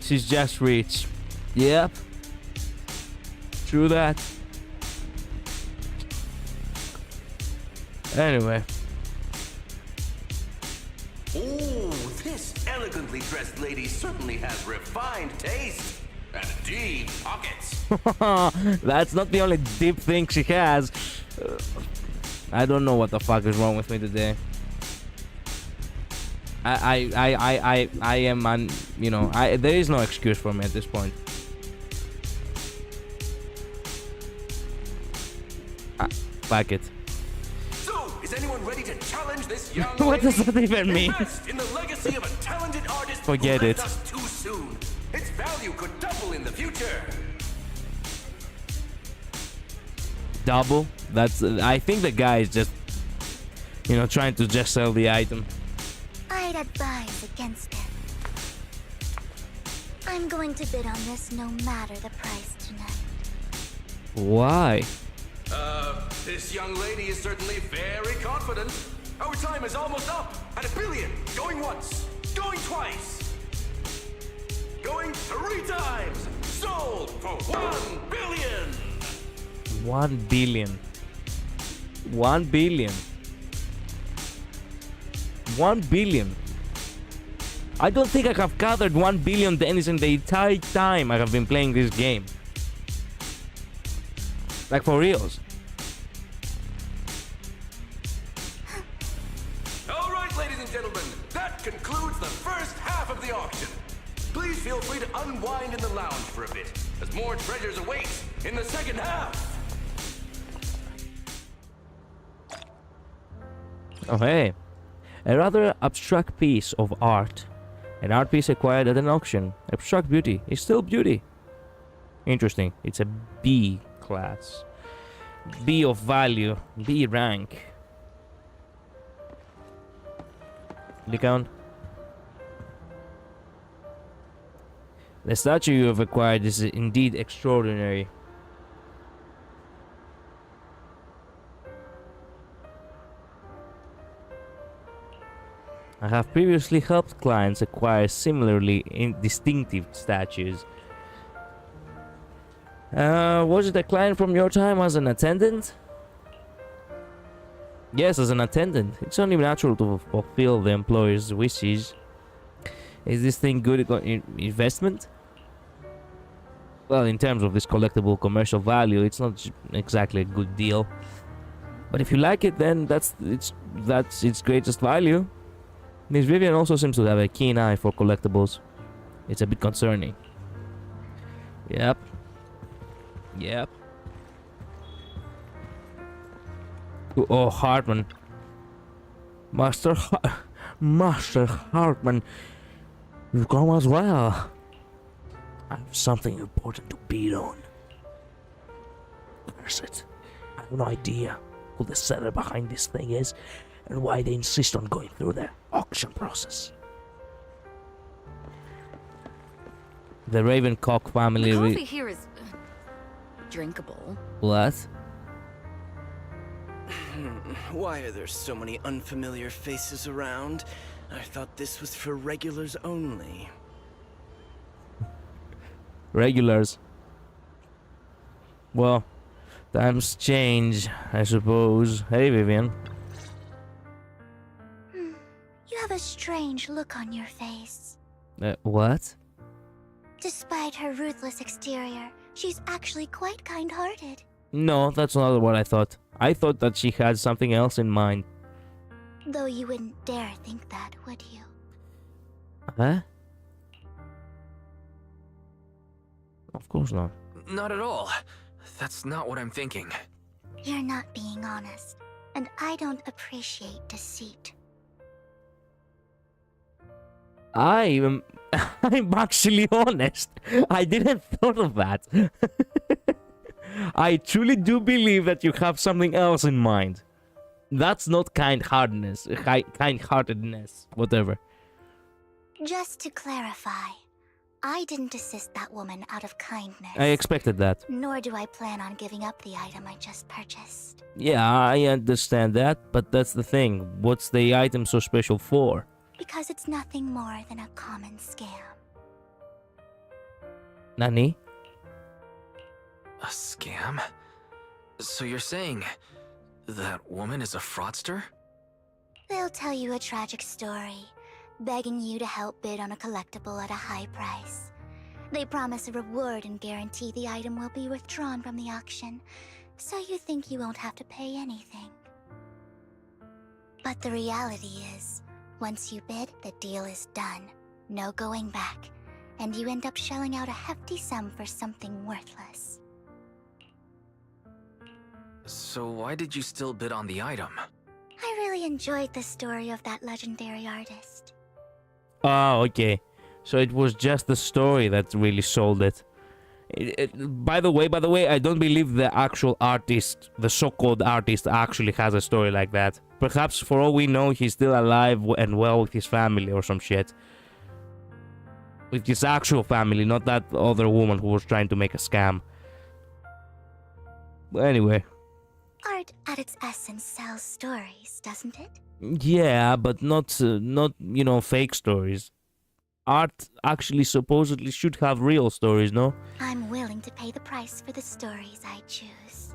She's just rich. Yep. True that. Anyway. Ooh, this elegantly dressed lady certainly has refined taste and deep pockets. That's not the only deep thing she has. I don't know what the fuck is wrong with me today. I am, you know, there is no excuse for me at this point. Fuck it. So, is anyone ready to challenge this young What does lady? that even mean? Invest in the legacy of a talented artist Forget who it. left us too soon. Its value could double in the future. Double? That's, I think the guy is just, you know, trying to just sell the item. I'd advise against it. I'm going to bid on this no matter the price tonight. Why? This young lady is certainly very confident. Our time is almost up at $1 billion. Going once, going twice, going 3 times. Sold for $1 billion. 1 billion. 1 billion. 1 billion. I don't think I have gathered 1 billion pennies in the entire time I have been playing this game. Like for reals. All right, ladies and gentlemen, that concludes the first half of the auction. Please feel free to unwind in the lounge for a bit, as more treasures await in the second half. Oh hey. A rather abstract piece of art. An art piece acquired at an auction. Abstract beauty is still beauty. Interesting. It's a B class. B of value. B rank. Click on. The statue you have acquired is indeed extraordinary. I have previously helped clients acquire similarly distinctive statues. Was it a client from your time as an attendant? Yes, as an attendant. It's only natural to fulfill the employer's wishes. Is this thing good investment? Well, in terms of this collectible commercial value, it's not exactly a good deal. But if you like it, then that's its greatest value. Miss Vivian also seems to have a keen eye for collectibles. It's a bit concerning. Yep. Yep. Oh, Hartman. Master Hartman. You've come as well. I have something important to bid on. Curse it. I have no idea who the seller behind this thing is and why they insist on going through the auction process. The Ravencock family. The coffee here is drinkable. What? Why are there so many unfamiliar faces around? I thought this was for regulars only. Regulars. Well, times change, I suppose. Hey, Vivian. You have a strange look on your face. What? Despite her ruthless exterior, she's actually quite kind-hearted. No, that's not what I thought. I thought that she had something else in mind. Though you wouldn't dare think that, would you? Huh? Of course not. Not at all. That's not what I'm thinking. You're not being honest, and I don't appreciate deceit. I'm actually honest. I didn't thought of that. I truly do believe that you have something else in mind. That's not kind-heartedness, kind-heartedness, whatever. Just to clarify, I didn't assist that woman out of kindness. I expected that. Nor do I plan on giving up the item I just purchased. Yeah, I understand that, but that's the thing. What's the item so special for? Because it's nothing more than a common scam. Nani? A scam? So you're saying that woman is a fraudster? They'll tell you a tragic story, begging you to help bid on a collectible at a high price. They promise a reward and guarantee the item will be withdrawn from the auction, so you think you won't have to pay anything. But the reality is, once you bid, the deal is done. No going back. And you end up shelling out a hefty sum for something worthless. So why did you still bid on the item? I really enjoyed the story of that legendary artist. Oh, okay. So it was just the story that really sold it. By the way, I don't believe the actual artist, the so-called artist, actually has a story like that. Perhaps, for all we know, he's still alive and well with his family or some shit. With his actual family, not that other woman who was trying to make a scam. But anyway. Art, at its essence, sells stories, doesn't it? Yeah, but not you know, fake stories. Art actually supposedly should have real stories, no? I'm willing to pay the price for the stories I choose.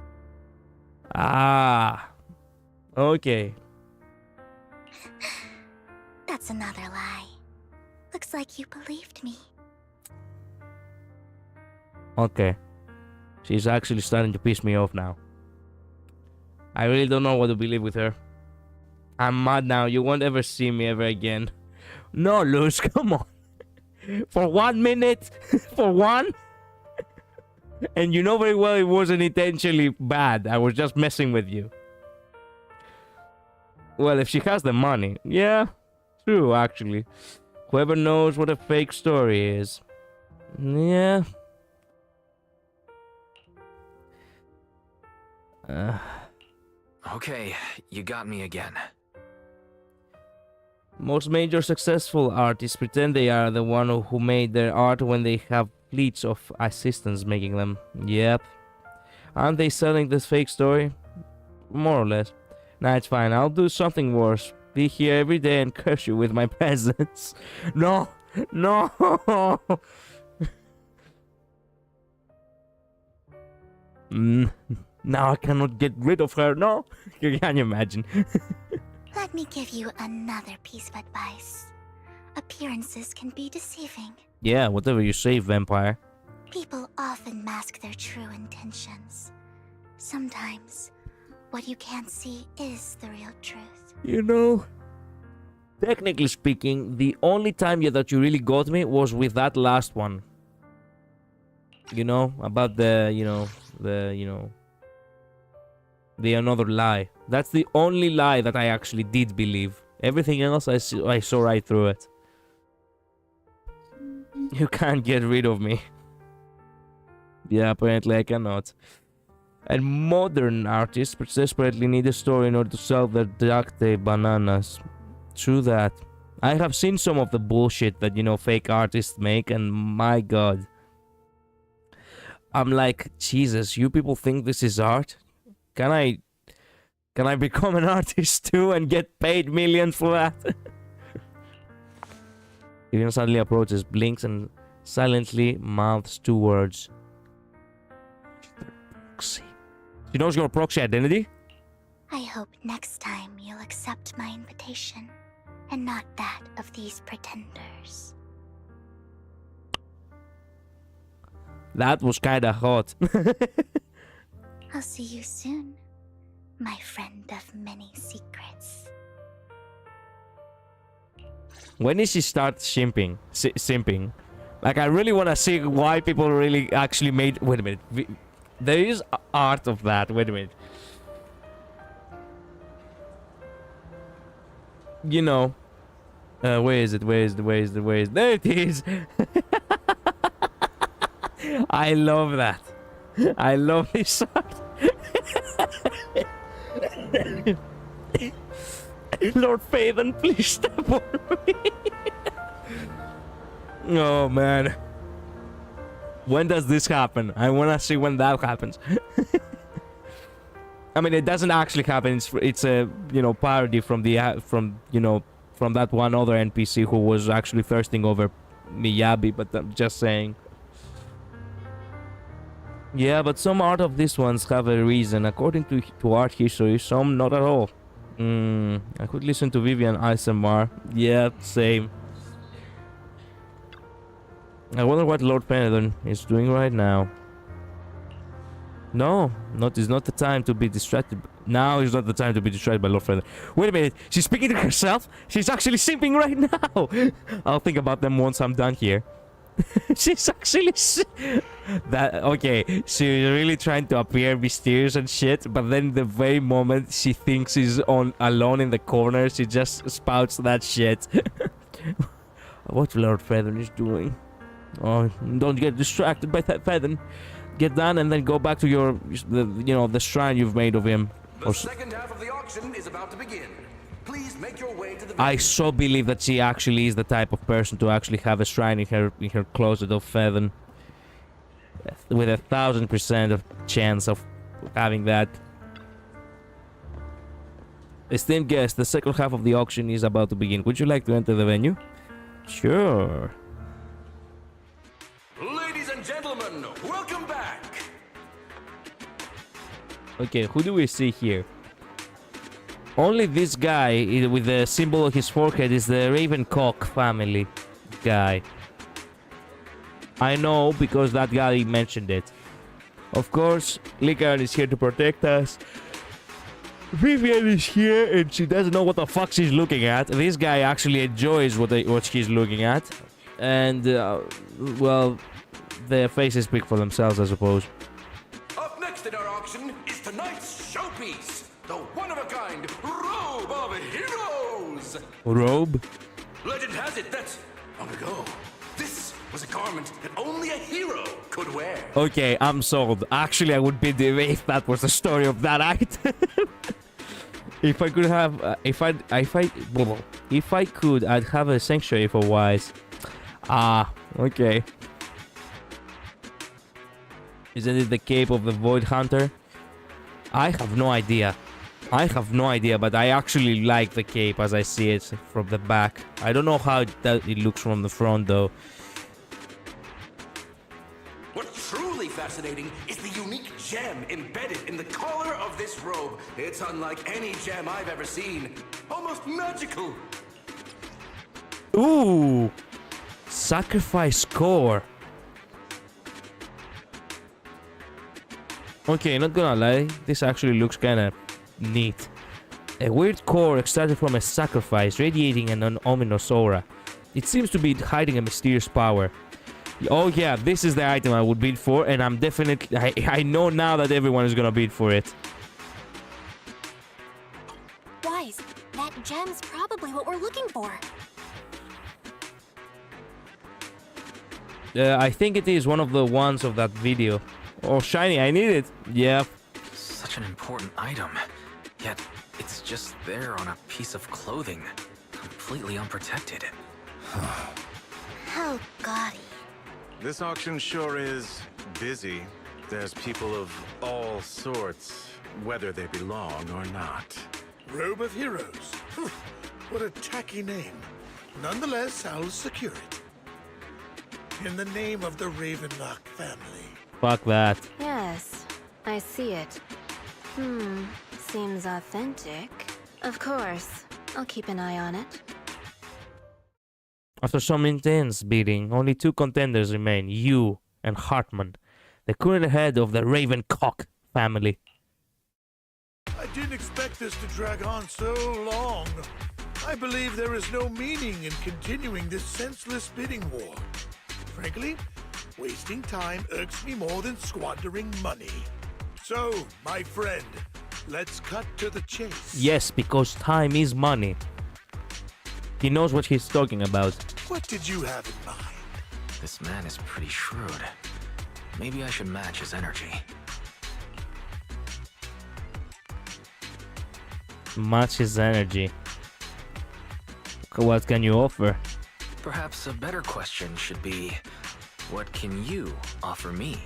Ah. Okay. That's another lie. Looks like you believed me. Okay. She's actually starting to piss me off now. I really don't know what to believe with her. I'm mad now. You won't ever see me ever again. No, Luz, come on. For 1 minute? For one? And you know very well it wasn't intentionally bad. I was just messing with you. Well, if she has the money. Yeah, true, actually. Whoever knows what a fake story is. Yeah. Okay, you got me again. Most major successful artists pretend they are the one who made their art when they have fleets of assistants making them. Yep. Aren't they selling this fake story? More or less. Nah, it's fine. I'll do something worse. Be here every day and curse you with my presence. No! No! Now I cannot get rid of her. No! Can you imagine? Let me give you another piece of advice. Appearances can be deceiving. Yeah, whatever you say, vampire. People often mask their true intentions. Sometimes, what you can't see is the real truth. You know, technically speaking, the only time that you really got me was with that last one. You know, about the another lie. That's the only lie that I actually did believe. Everything else, I saw right through it. You can't get rid of me. Yeah, apparently I cannot. And modern artists desperately need a story in order to sell their duct tape bananas. True that. I have seen some of the bullshit that, you know, fake artists make, and my god. I'm like, Jesus, you people think this is art? Can I become an artist too and get paid millions for that? Vivian suddenly approaches, blinks, and silently mouths 2 words. Proxy. She knows your proxy identity? I hope next time you'll accept my invitation, and not that of these pretenders. That was kinda hot. I'll see you soon, my friend of many secrets. When did she start simping? Simping? Like, I really want to see why people really actually made... Wait a minute. There is art of that. Wait a minute. You know. Where is it? Where is it? There it is! I love that. I love this art. Lord Faven, please step on me. Oh man. When does this happen? I wanna see when that happens. I mean, it doesn't actually happen. It's a, you know, parody from the from that one other NPC who was actually thirsting over Miyabi, but I'm just saying. Yeah, but some art of these ones have a reason. According to art history, some not at all. I could listen to Vivian ASMR. Yeah, same. I wonder what Lord Penedon is doing right now. No, it's not the time to be distracted. Now is not the time to be distracted by Lord Penedon. Wait a minute, she's speaking to herself? She's actually simping right now! I'll think about them once I'm done here. She's actually... Okay, she's really trying to appear mysterious and shit, but then the very moment she thinks she's alone in the corner, she just spouts that shit. What Lord Feather is doing? Oh, don't get distracted by that Feather. Get done and then go back to your, the shrine you've made of him. The second half of the auction is about to begin. Please make your way to the... I so believe that she actually is the type of person to actually have a shrine in her closet of Feather. With 1,000% of chance of having that. Esteemed guest, the second half of the auction is about to begin. Would you like to enter the venue? Sure. Ladies and gentlemen, welcome back. Okay, who do we see here? Only this guy with the symbol on his forehead is the Ravencock family guy. I know because that guy mentioned it. Of course, Licaon is here to protect us. Vivian is here and she doesn't know what the fuck she's looking at. This guy actually enjoys what she's looking at. And, well, their faces speak for themselves, I suppose. Up next in our auction is tonight's showpiece. The one-of-a-kind Robe of Heroes. Robe? Legend has it that, long ago, this was a garment that only a hero could wear. Okay, I'm sold. Actually, I would be the if that was the story of that item. If I could have, if I could, I'd have a sanctuary for Wise. Ah, okay. Isn't it the cape of the Void Hunter? I have no idea. But I actually like the cape as I see it from the back. I don't know how it looks from the front though. What's truly fascinating is the unique gem embedded in the collar of this robe. It's unlike any gem I've ever seen. Almost magical. Ooh! Sacrifice core. Okay, not gonna lie, this actually looks kinda neat. A weird core extracted from a sacrifice, radiating an ominous aura. It seems to be hiding a mysterious power. Oh yeah, this is the item I would bid for, and I'm definitely... I know now that everyone is gonna bid for it. Wise, that gem's probably what we're looking for. I think it is one of the ones of that video. Oh, shiny, I need it. Yeah. Such an important item, yet it's just there on a piece of clothing. completely unprotected. How gaudy. This auction sure is busy. There's people of all sorts, whether they belong or not. Robe of Heroes. What a tacky name. Nonetheless, I'll secure it. In the name of the Ravenlock family. Fuck that. Yes, I see it. Seems authentic. Of course, I'll keep an eye on it. After some intense bidding, only 2 contenders remain, you and Hartman, the current head of the Ravencock family. I didn't expect this to drag on so long. I believe there is no meaning in continuing this senseless bidding war. Frankly, wasting time irks me more than squandering money. So, my friend, let's cut to the chase. Yes, because time is money. He knows what he's talking about. What did you have in mind? This man is pretty shrewd. Maybe I should match his energy. Match his energy. What can you offer? Perhaps a better question should be, what can you offer me?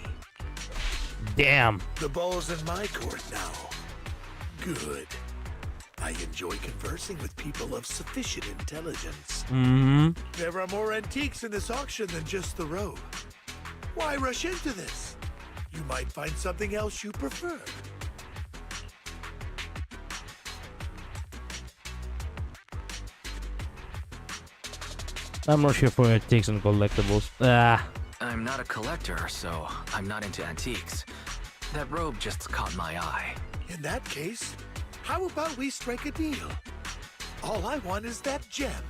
Damn. The ball's in my court now. Good. I enjoy conversing with people of sufficient intelligence. There are more antiques in this auction than just the robe. Why rush into this? You might find something else you prefer. I'm not here for antiques and collectibles. I'm not a collector, so I'm not into antiques. That robe just caught my eye. In that case, how about we strike a deal? All I want is that gem.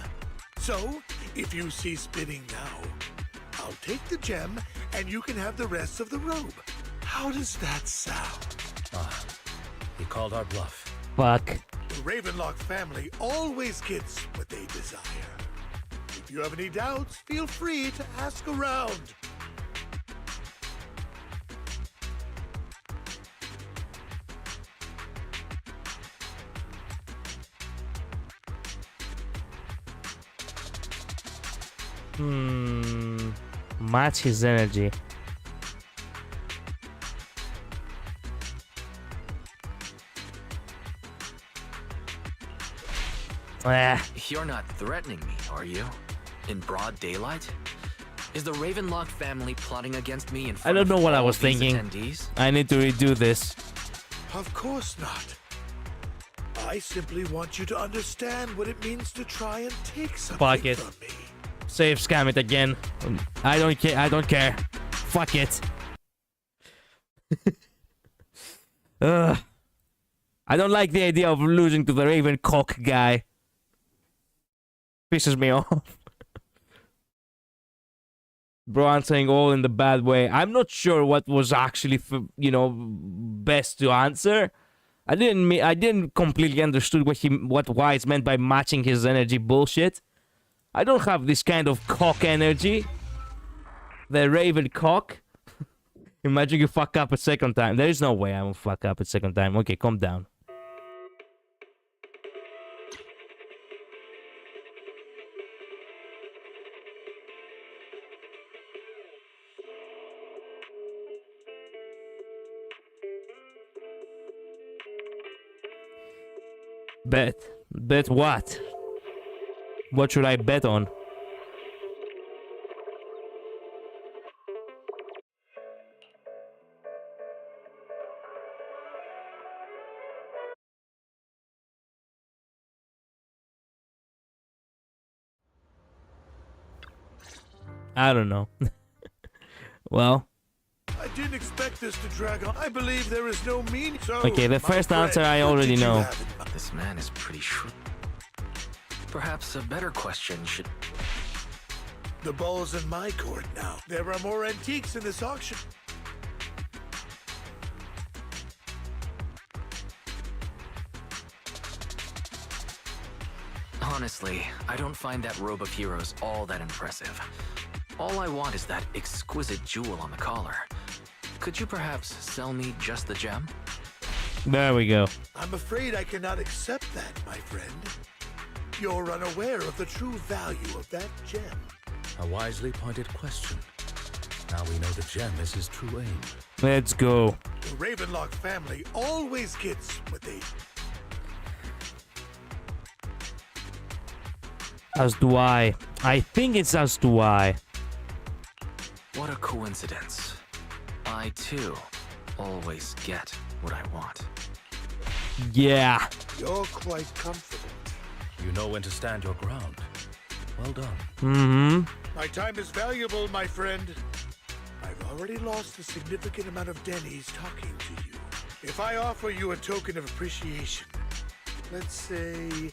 So, if you cease bidding now, I'll take the gem and you can have the rest of the robe. How does that sound? He called our bluff. Fuck. The Ravenlock family always gets what they desire. If you have any doubts, feel free to ask around. Match his energy. You're not threatening me, are you? In broad daylight? Is the Ravenlock family plotting against me in front I don't know of what I all was these thinking. attendees? I need to redo this. Of course not. I simply want you to understand what it means to try and take something Fuck it. from me. Save scam it again. I don't care. I don't care. Fuck it. I don't like the idea of losing to the Ravencock guy. Pisses me off. Bro, I'm saying all in the bad way. I'm not sure what was actually, best to answer. I didn't completely understood what Wise meant by matching his energy bullshit. I don't have this kind of cock energy. The Ravencock. Imagine you fuck up a second time. There is no way I will fuck up a second time. Okay, calm down. Bet. Bet what? What should I bet on? I don't know. Well. I didn't expect this to drag on. I believe there is no meaning. So, Okay, the first answer I already know. This man is pretty shrewd. Perhaps a better question should... The ball's in my court now. There are more antiques in this auction. Honestly, I don't find that robe of heroes all that impressive. All I want is that exquisite jewel on the collar. Could you perhaps sell me just the gem? There we go. I'm afraid I cannot accept that, my friend. you're unaware of the true value of that gem. A wisely pointed question. Now we know the gem is his true aim. Let's go. The Ravenlock family always gets what they... As do I. I think it's as do I. What a coincidence. I, too, always get what I want. Yeah. You're quite confident. You know when to stand your ground. Well done. Mm-hmm. My time is valuable, my friend. I've already lost a significant amount of Denny's talking to you. If I offer you a token of appreciation, let's say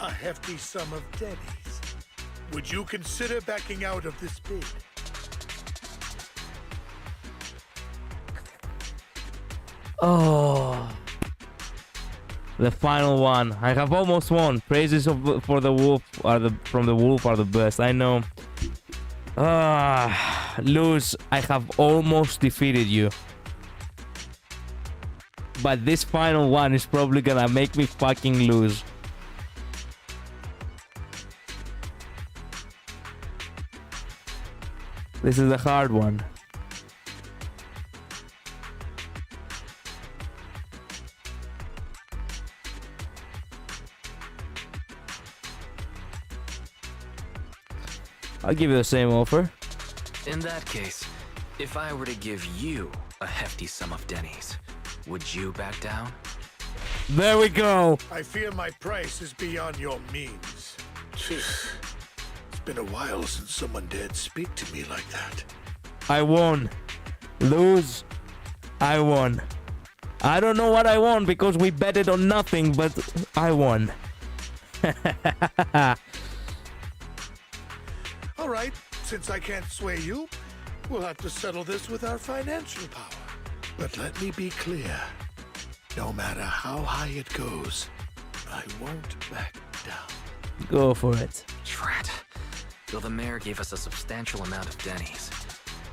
a hefty sum of Denny's, would you consider backing out of this bid? Oh. The final one. I have almost won. Praises for the wolf from the wolf are the best. I know. Lose. I have almost defeated you. But this final one is probably gonna make me fucking lose. This is a hard one. I'll give you the same offer. In that case, if I were to give you a hefty sum of Denny's, would you back down? There we go. I fear my price is beyond your means. It's been a while since someone dared speak to me like that. I won. Lose. I won. I don't know what I won because we betted on nothing, but I won. All right, since I can't sway you, we'll have to settle this with our financial power. But let me be clear. No matter how high it goes, I won't back down. Go for it. Drat. Though the mayor gave us a substantial amount of Denny's,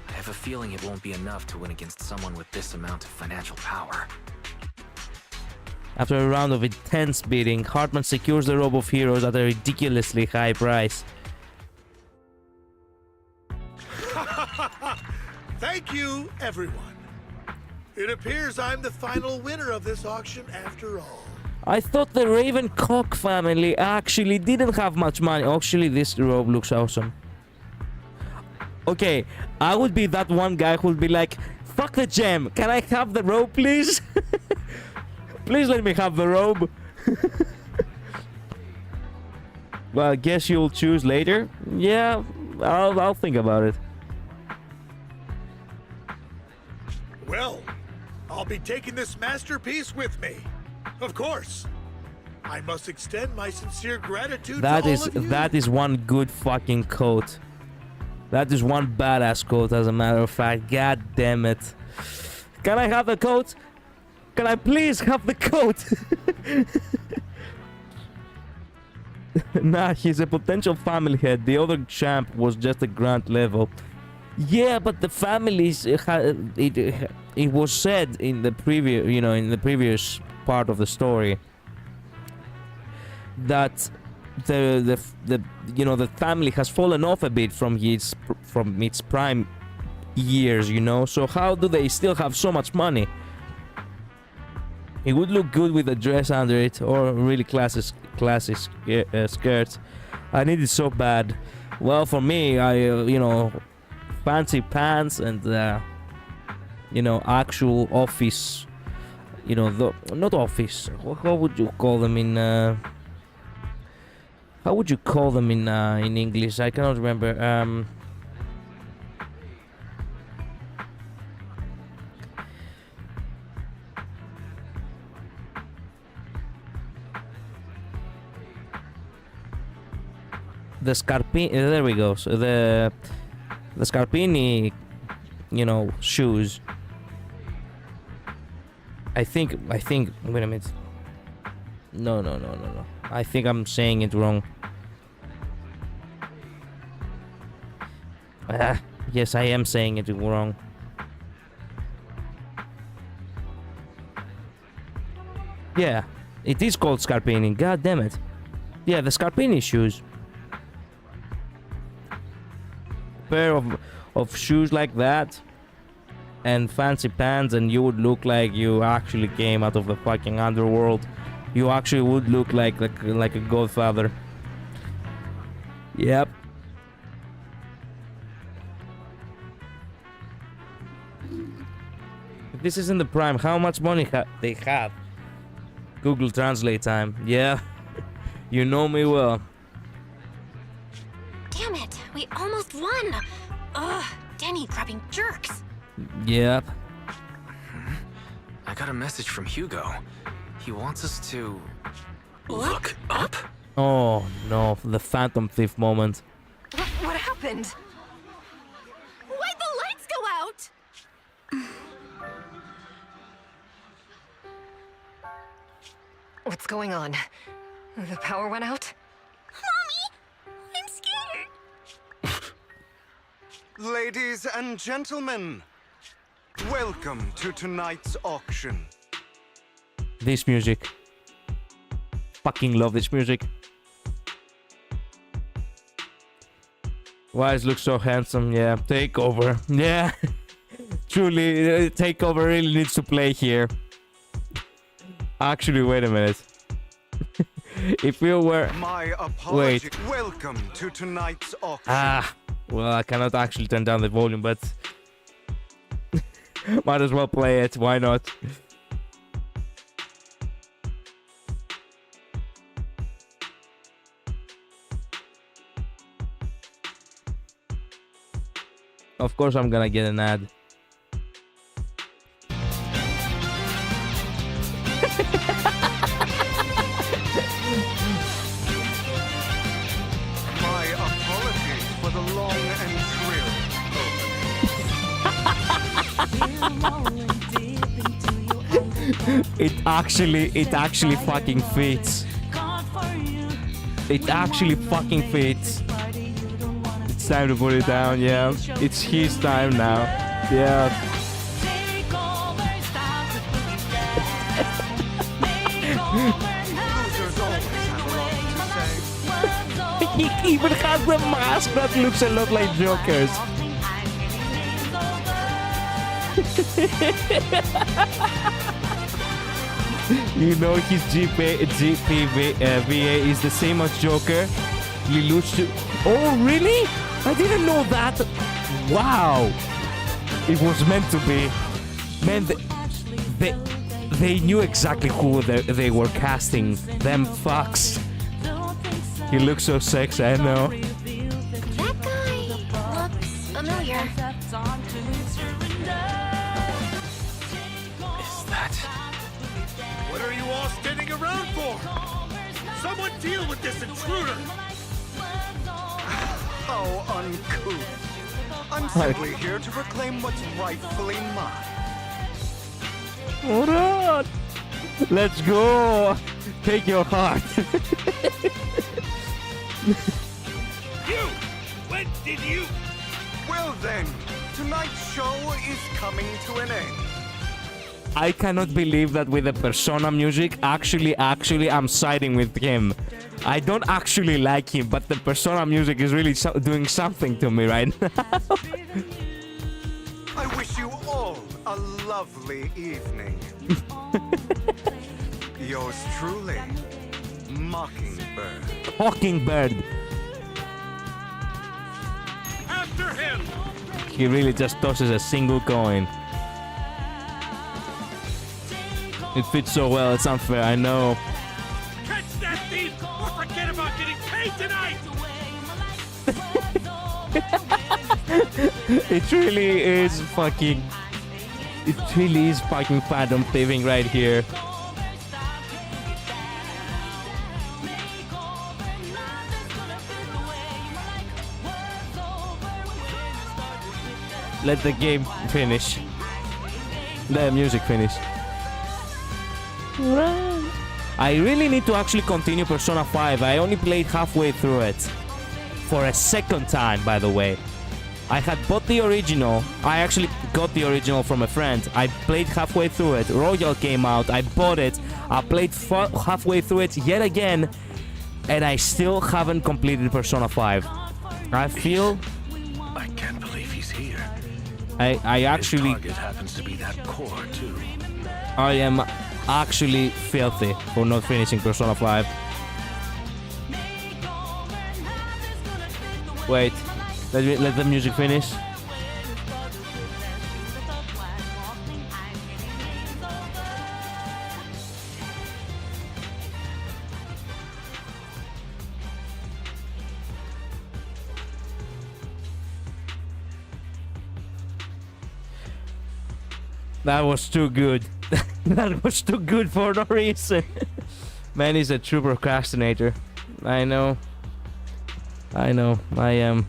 I have a feeling it won't be enough to win against someone with this amount of financial power. After a round of intense bidding, Hartman secures the robe of heroes at a ridiculously high price. Thank you, everyone. It appears I'm the final winner of this auction after all. I thought the Ravencock family actually didn't have much money. Actually, this robe looks awesome. Okay, I would be that one guy who would be like, fuck the gem, can I have the robe, please? Please let me have the robe. Well, I guess you'll choose later. Yeah, I'll think about it. Well, I'll be taking this masterpiece with me. Of course. I must extend my sincere gratitude to all of you. That is one good fucking coat. That is one badass coat, as a matter of fact. God damn it. Can I have the coat? Can I please have the coat? Nah, he's a potential family head. The other champ was just a grunt level. Yeah, but the families, it was said in the previous, in the previous part of the story that the family has fallen off a bit from its prime years, So how do they still have so much money? It would look good with a dress under it or really classy skirt. I need it so bad. Well, for me, I fancy pants and actual office, not office, how would you call them in in English? I cannot remember. The Scarpini, there we go. So the Scarpini, shoes. I think, wait a minute. No. I think I'm saying it wrong. Yes, I am saying it wrong. Yeah, it is called Scarpini. God damn it. Yeah, the Scarpini shoes. Pair of shoes like that and fancy pants, and you would look like you actually came out of the fucking underworld. You actually would look like a godfather. Yep. If this isn't the Prime, how much money they have? Google Translate time. Yeah. You know me well. Damn it, we almost won! Ugh, Danny grabbing jerks. Yep. I got a message from Hugo. He wants us to look up? Oh no, the Phantom Thief moment. What happened? Why'd the lights go out? What's going on? The power went out? Mommy, I'm scared. Ladies and gentlemen, welcome to tonight's auction. This music. Fucking love this music. Wise looks so handsome. Yeah, Takeover. Yeah. Truly, Takeover really needs to play here. Actually, wait a minute. If you were... My apology. Wait. Welcome to tonight's auction. Ah, well, I cannot actually turn down the volume, but... might as well play it. Why not? Of course I'm gonna get an ad. My apologies for the long and dreary It actually fucking fits. It actually fucking fits. It's time to put it down, yeah. It's his time now. Yeah. He even has the mask that looks a lot like Joker's. You know his GPVA is the same as Joker. Oh really? I didn't know that. Wow. It was meant to be. Man, they knew exactly who they were casting. Them fucks. He looks so sexy, I know. That guy looks familiar. Is that... What are you all standing around for? Someone deal with this intruder! How uncouth. I'm simply here to reclaim what's rightfully mine. Alright. Let's go. Take your heart. You! When did you? Well then, tonight's show is coming to an end. I cannot believe that with the Persona music, actually, I'm siding with him. I don't actually like him, but the Persona music is really doing something to me right now. I wish you all a lovely evening. Yours truly, Mockingbird. Mockingbird. After him! He really just tosses a single coin. It fits so well, it's unfair, I know. Catch that thief or forget about getting paid tonight! It really is fucking... It really is fucking Phantom Thieving right here. Let the game finish. Let the music finish. I really need to actually continue Persona 5. I only played halfway through it. For a second time, by the way. I had bought the original. I actually got the original from a friend. I played halfway through it. Royal came out. I bought it. I played halfway through it yet again. and I still haven't completed Persona 5. I feel I can't believe he's here. I actually His target happens to be that core too. I am actually filthy for not finishing Persona 5. Wait, let the music finish. That was too good. That was too good for no reason. Man, he's a true procrastinator. I know. I am.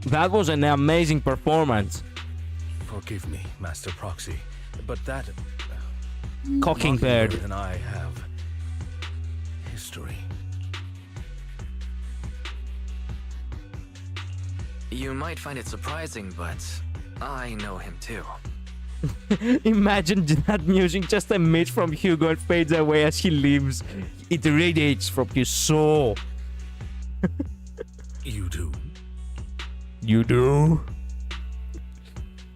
That was an amazing performance. Forgive me, Master Proxy, but that Mockingbird and I have history. You might find it surprising, but I know him too. Imagine that music just emits from Hugo and fades away as he leaves. It radiates from his soul. You do? You do?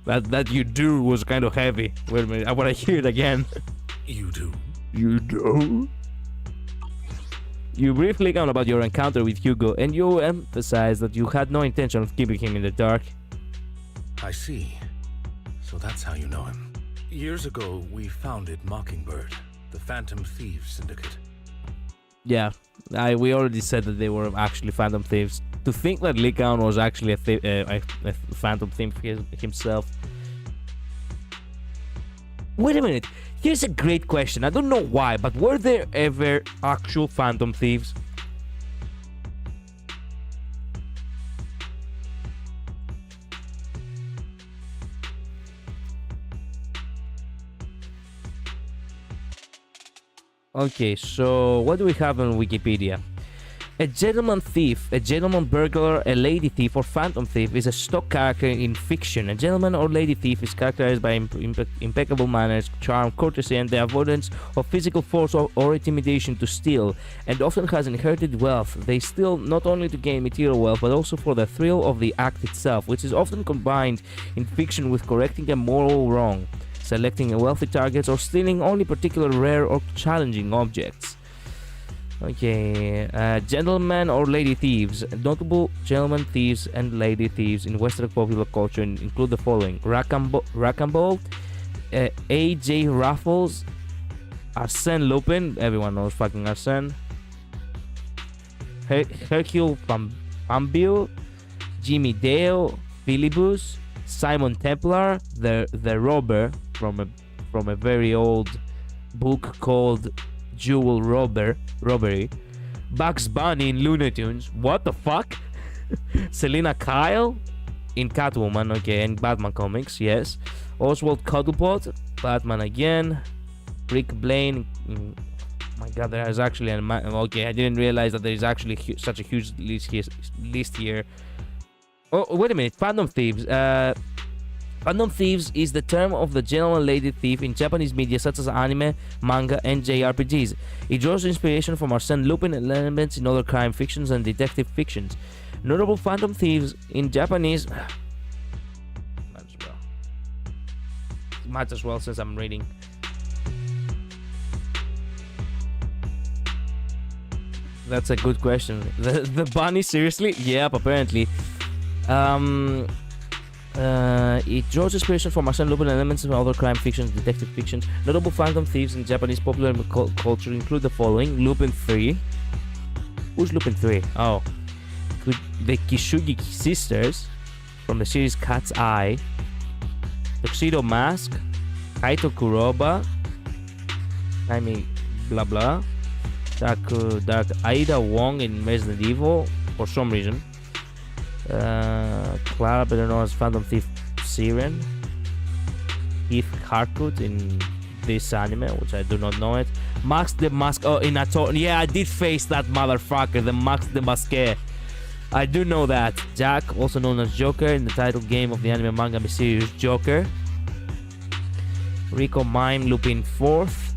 That you do was kind of heavy. Wait a minute, I want to hear it again. You do? You do? You briefly comment about your encounter with Hugo, and you emphasize that you had no intention of keeping him in the dark. I see. So that's how you know him. Years ago, we founded Mockingbird, the Phantom Thieves Syndicate. Yeah, we already said that they were actually Phantom Thieves. To think that Lycaon was actually a Phantom Thief himself. Wait a minute. Here's a great question. I don't know why, but were there ever actual Phantom Thieves? Okay, so what do we have on Wikipedia? A gentleman thief, a gentleman burglar, a lady thief, or phantom thief is a stock character in fiction. A gentleman or lady thief is characterized by impeccable manners, charm, courtesy, and the avoidance of physical force or intimidation to steal, and often has inherited wealth. They steal not only to gain material wealth, but also for the thrill of the act itself, which is often combined in fiction with correcting a moral wrong, selecting a wealthy targets, or stealing only particular rare or challenging objects. Okay, gentlemen or lady thieves. Notable gentlemen thieves and lady thieves in Western popular culture include the following: Rackambolt, A.J. Raffles, Arsène Lupin, everyone knows fucking Arsène, Hercule Poirot, Jimmy Dale, Philibus, Simon Templar, the robber from a very old book called Jewel Robbery, Bugs Bunny in Looney Tunes, what the fuck? Selina Kyle in Catwoman, okay, and Batman comics, yes. Oswald Cobblepot, Batman again. Rick Blaine, my god, there is actually okay, I didn't realize that there is actually such a huge list here. Oh, wait a minute, Phantom Thieves. Phantom Thieves is the term of the gentleman lady thief in Japanese media such as anime, manga, and JRPGs. It draws inspiration from Arsène Lupin and elements in other crime fictions and detective fictions. Notable Phantom Thieves in Japanese... Might as well since I'm reading. That's a good question. The bunny, seriously? Yep, apparently. It draws inspiration from Arsène Lupin and elements of other crime fictions, detective fictions. Notable Phantom Thieves in Japanese popular culture include the following: Lupin 3. Who's Lupin 3? Oh. The Kisugi sisters from the series Cat's Eye. Tuxedo Mask. Kaito Kuroba. Jaime blah blah. Dark Aida Wong in Resident Evil for some reason. Clara, better known as Phantom Thief Siren. Keith Harcourt in this anime, which I do not know it. Max the Mask. Oh, in Ator. Yeah, I did face that motherfucker, the Max the Masque. I do know that. Jack, also known as Joker, in the title game of the anime manga series Joker. Rico Mime Lupin 4th.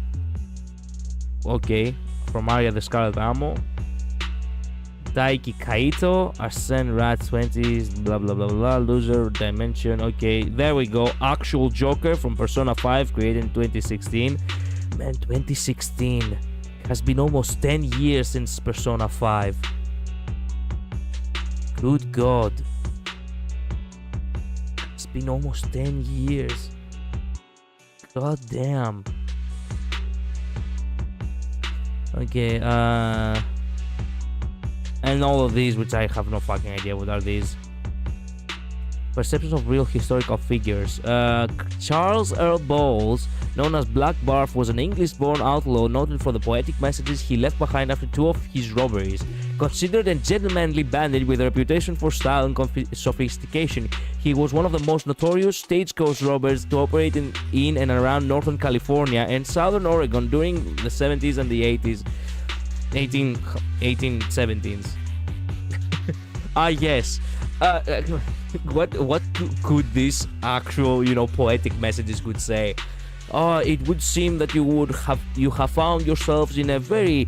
okay, from Arya the Scarlet Ammo. Daiki Kaito, Arsene Rat 20s, blah blah blah blah, Loser Dimension. Okay, there we go. Actual Joker from Persona 5, created in 2016. Man, 2016 has been almost 10 years since Persona 5. Good God. It's been almost 10 years. God damn. Okay, and all of these, which I have no fucking idea what are these. Perceptions of real historical figures. Charles Earl Bowles, known as Black Barf, was an English-born outlaw noted for the poetic messages he left behind after 2 of his robberies. Considered a gentlemanly bandit with a reputation for style and sophistication, he was one of the most notorious stagecoach robbers to operate in and around Northern California and Southern Oregon during the 70s and the 80s. 1817s. Yes. What could this actual, poetic messages could say? It would seem that you have found yourselves in a very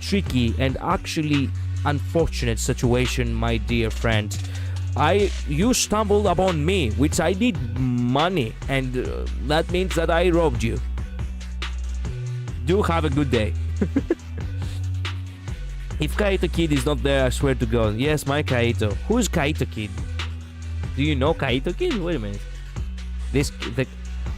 tricky and actually unfortunate situation, my dear friend. You stumbled upon me, which I need money, and that means that I robbed you. Do have a good day. If Kaito Kid is not there, I swear to God. Yes, my Kaito. Who is Kaito Kid? Do you know Kaito Kid? Wait a minute.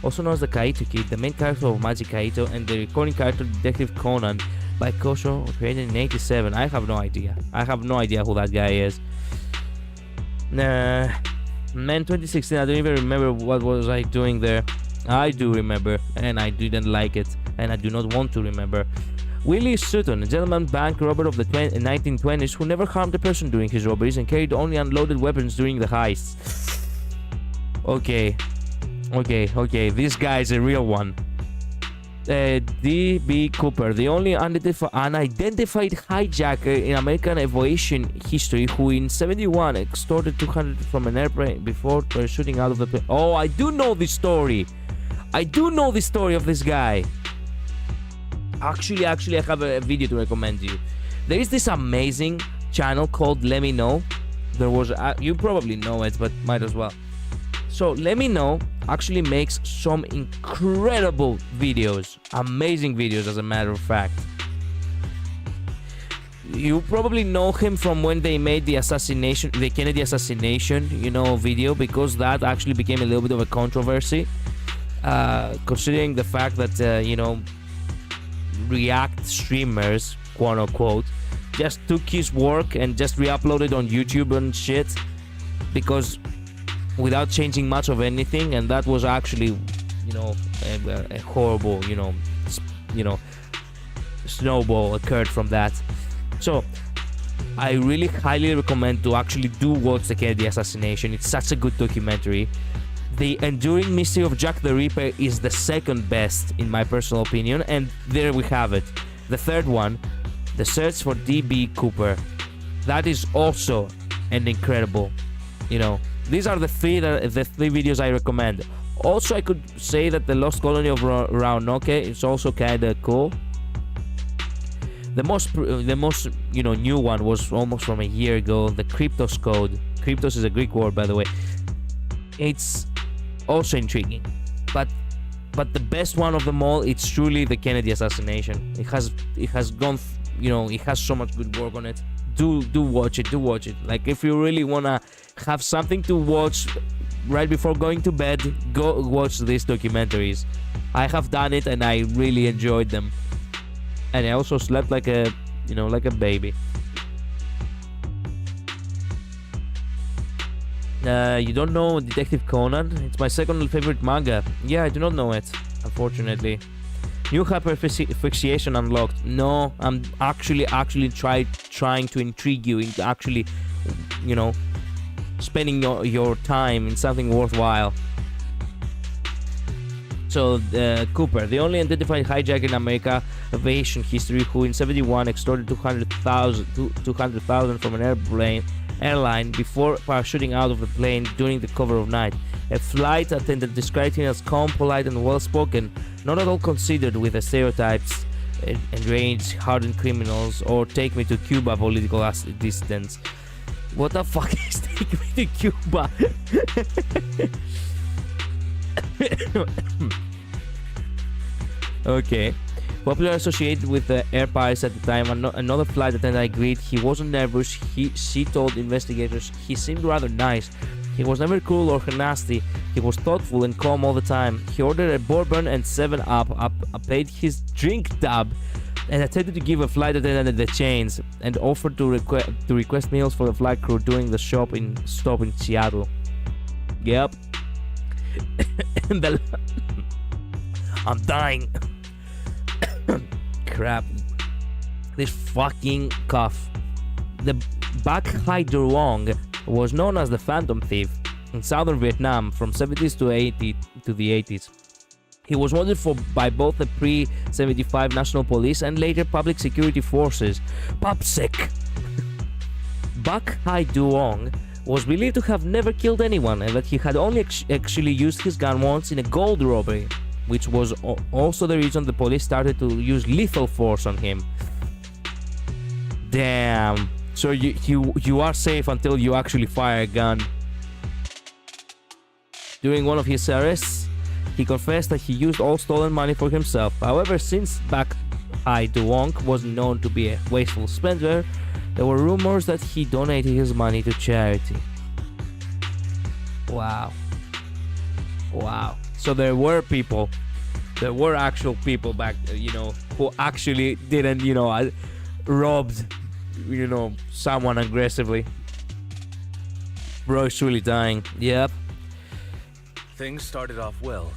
Also known as the Kaito Kid, the main character of Magic Kaito and the recurring character Detective Conan by Kosho, created in 87. I have no idea. I have no idea who that guy is. Man, 2016, I don't even remember what was I doing there. I do remember, and I didn't like it, and I do not want to remember. Willie Sutton, a gentleman bank robber of the 1920s who never harmed a person during his robberies and carried only unloaded weapons during the heists. Okay, this guy is a real one. D.B. Cooper, the only unidentified hijacker in American aviation history who in 71 extorted 200 from an airplane before shooting out of the plane. Oh, I do know this story. I do know the story of this guy. Actually, I have a video to recommend you. There is this amazing channel called Let Me Know. There was, you probably know it, but might as well. So Let Me Know actually makes some incredible videos, amazing videos, as a matter of fact. You probably know him from when they made the Kennedy assassination, video, because that actually became a little bit of a controversy, considering the fact that React streamers, quote unquote, just took his work and just re-uploaded on YouTube and shit, because without changing much of anything, and that was actually a horrible snowball occurred from that. So I really highly recommend to actually do watch the Kennedy assassination. It's such a good documentary. The Enduring Mystery of Jack the Ripper is the second best in my personal opinion, and there we have it. The third one, The Search for D.B. Cooper, that is also an incredible, these are the three videos I recommend. Also, I could say that the Lost Colony of Roanoke is also kinda cool. The most new one was almost from a year ago, the Kryptos Code. Kryptos is a Greek word, by the way. It's also intriguing, but the best one of them all, it's truly the Kennedy assassination. It has gone, it has so much good work on it. Do watch it. Like, if you really wanna have something to watch right before going to bed, go watch these documentaries. I have done it and I really enjoyed them, and I also slept like a baby. You don't know Detective Conan? It's my second favorite manga. Yeah, I do not know it, unfortunately. New hyper-fixation unlocked. No, I'm actually trying to intrigue you into actually, spending your time in something worthwhile. So, Cooper, the only identified hijacker in American aviation history who in 71 extorted 200,000 from an airline before parachuting out of the plane during the cover of night. A flight attendant described him as calm, polite, and well-spoken, not at all considered with the stereotypes enrage hardened criminals, or take me to Cuba political dissidents. What the fuck is take me to Cuba? Okay. Popular associated with the air pies at the time, another flight attendant agreed he wasn't nervous. She told investigators he seemed rather nice. He was never cruel or nasty. He was thoughtful and calm all the time. He ordered a bourbon and 7-Up, paid his drink tab, and attempted to give a flight attendant the chains, and offered to request meals for the flight crew during the stop in Seattle. Yep. And I'm dying. Crap. This fucking cough. The Bak Hai Durong was known as the Phantom Thief in southern Vietnam from 70s to the 80s. He was wanted by both the pre-75 National Police and later Public Security Forces. PopSec. Bak Hai Durong was believed to have never killed anyone, and that he had only actually used his gun once in a gold robbery, which was also the reason the police started to use lethal force on him. Damn. So you are safe until you actually fire a gun. During one of his arrests, he confessed that he used all stolen money for himself. However, since Bak Hai Durong was known to be a wasteful spender, there were rumors that he donated his money to charity. Wow. Wow. So there were actual people back, who actually didn't, robbed, someone aggressively. Bro is really dying. Yep. Things started off well.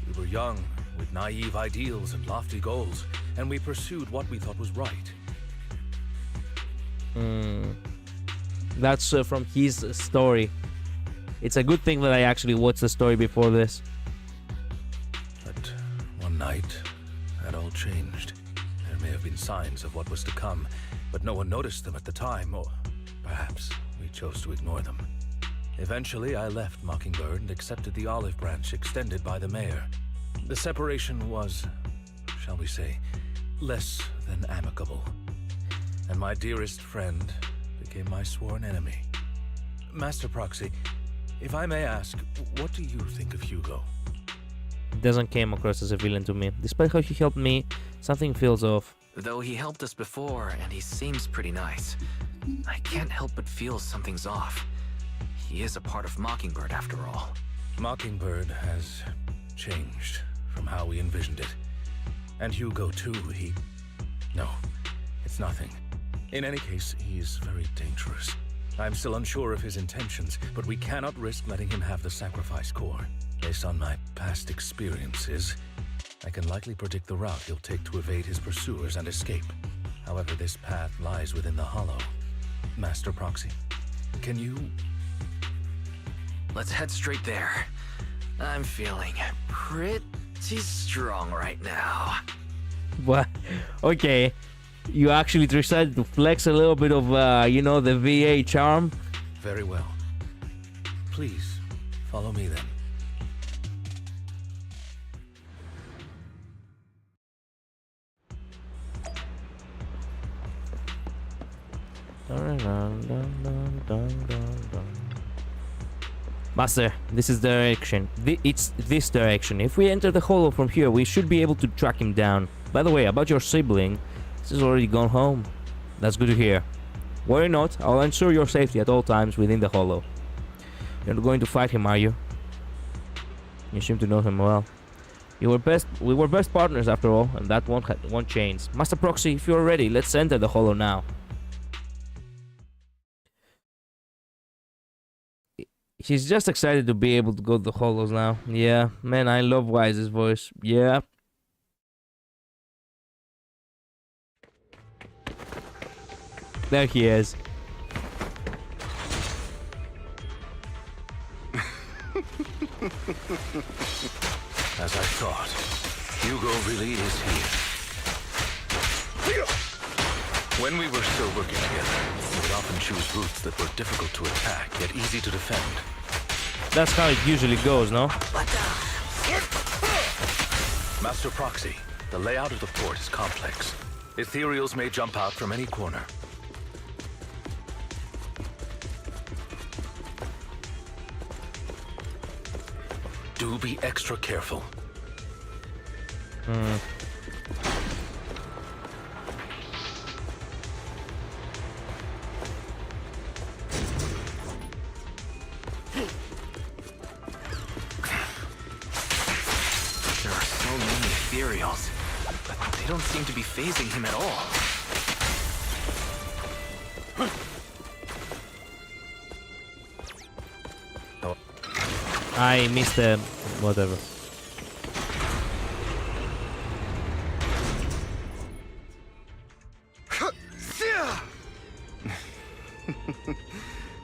We were young, with naive ideals and lofty goals, and we pursued what we thought was right. That's from his story. It's a good thing that I actually watched the story before this. But one night, that all changed. There may have been signs of what was to come, but no one noticed them at the time, or perhaps we chose to ignore them. Eventually, I left Mockingbird and accepted the olive branch extended by the mayor. The separation was, shall we say, less than amicable. And my dearest friend became my sworn enemy. Master Proxy, if I may ask, what do you think of Hugo? Doesn't came across as a villain to me. Despite how he helped me, something feels off. Though he helped us before, and he seems pretty nice, I can't help but feel something's off. He is a part of Mockingbird after all. Mockingbird has changed from how we envisioned it. And Hugo too, No, it's nothing. In any case, he's very dangerous. I'm still unsure of his intentions, but we cannot risk letting him have the sacrifice core. Based on my past experiences, I can likely predict the route he'll take to evade his pursuers and escape. However, this path lies within the Hollow. Master Proxy, can you... Let's head straight there. I'm feeling pretty strong right now. What? Okay. You actually decided to flex a little bit of, the VA charm? Very well. Please, follow me then. Master, this is the direction. It's this direction. If we enter the hollow from here, we should be able to track him down. By the way, about your sibling, he's already gone home. That's good to hear. Worry not, I'll ensure your safety at all times within the hollow. You're not going to fight him, are you? You seem to know him well. We were best partners after all, and that won't change. Master Proxy, if you're ready, let's enter the hollow now. He's just excited to be able to go to the hollows now. Yeah, man, I love Wise's voice. Yeah. There he is. As I thought, Hugo really is here. When we were still working together, we would often choose routes that were difficult to attack, yet easy to defend. That's how it usually goes, no? Master Proxy, The layout of the port is complex. Ethereals may jump out from any corner. Do be extra careful. There are so many ethereals, but they don't seem to be phasing him at all. I missed the whatever.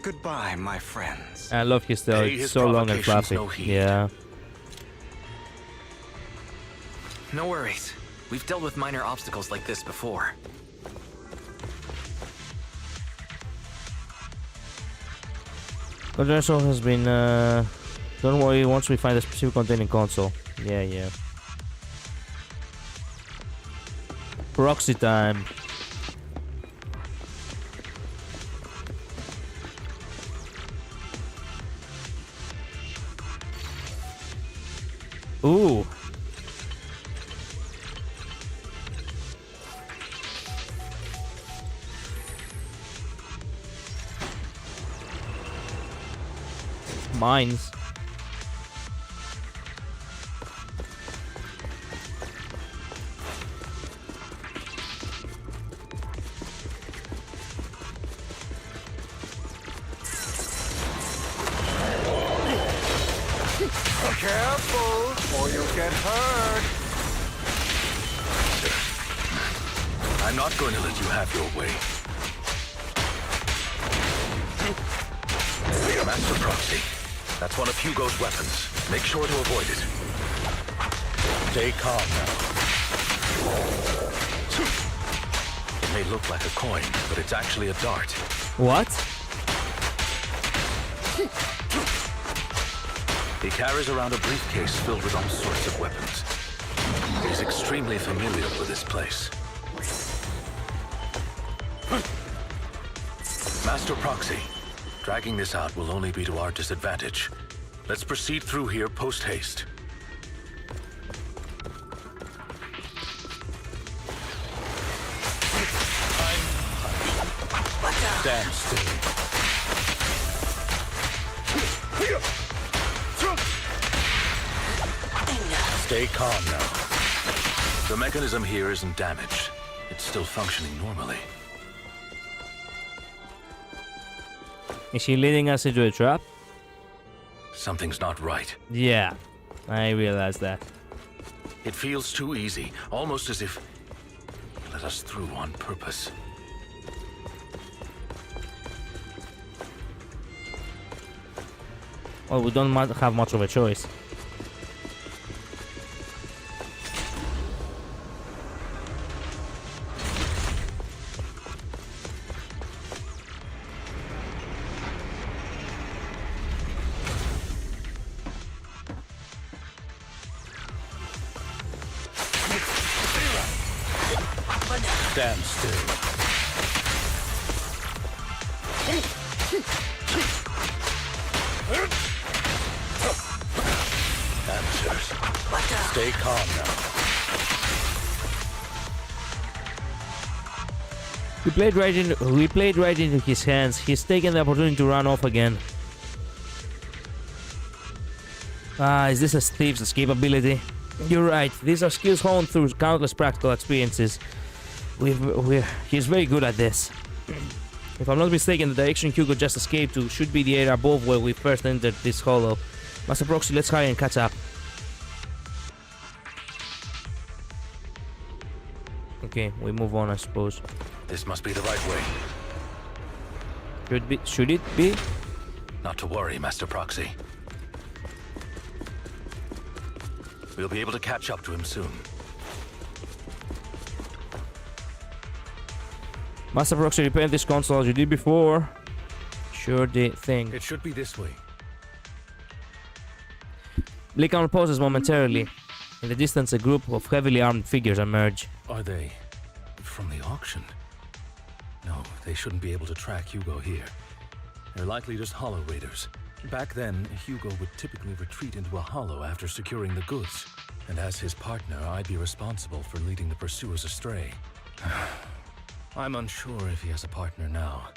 Goodbye, my friends. I love his tail. Hey, It's his so long and provocations, fluffy. no heed. Yeah. No worries. We've dealt with minor obstacles like this before. Control has been. Don't worry. Once we find a specific containing console. Yeah, yeah. Proxy time. Ooh. Mines. Careful, or you'll get hurt. I'm not going to let you have your way. Master Proxy. That's one of Hugo's weapons. Make sure to avoid it. Stay calm now. It may look like a coin, but it's actually a dart. What? He carries around a briefcase filled with all sorts of weapons. He's extremely familiar with this place. Master Proxy, dragging this out will only be to our disadvantage. Let's proceed through here post-haste. Stand still. Stay calm now. The mechanism here isn't damaged. It's still functioning normally. Is she leading us into a trap? Something's not right. Yeah, I realize that. It feels too easy, almost as if he let us through on purpose. Well, we don't have much of a choice. Stand still. Answers. Stay calm now. We played right into his hands. He's taken the opportunity to run off again. Is this a thief's escapability? You're right. These are skills honed through countless practical experiences. He's very good at this. If I'm not mistaken, the direction Hugo just escaped to should be the area above where we first entered this hollow. Master Proxy, let's hurry and catch up. Okay, we move on, I suppose. This must be the right way. Should it be? Not to worry, Master Proxy. We'll be able to catch up to him soon. Master Proxy, repair this console as you did before. Sure thing. It should be this way. Blick on pauses momentarily. In the distance, a group of heavily armed figures emerge. Are they from the auction? No, they shouldn't be able to track Hugo here. They're likely just hollow raiders. Back then, Hugo would typically retreat into a hollow after securing the goods. And as his partner, I'd be responsible for leading the pursuers astray. I'm unsure if he has a partner now,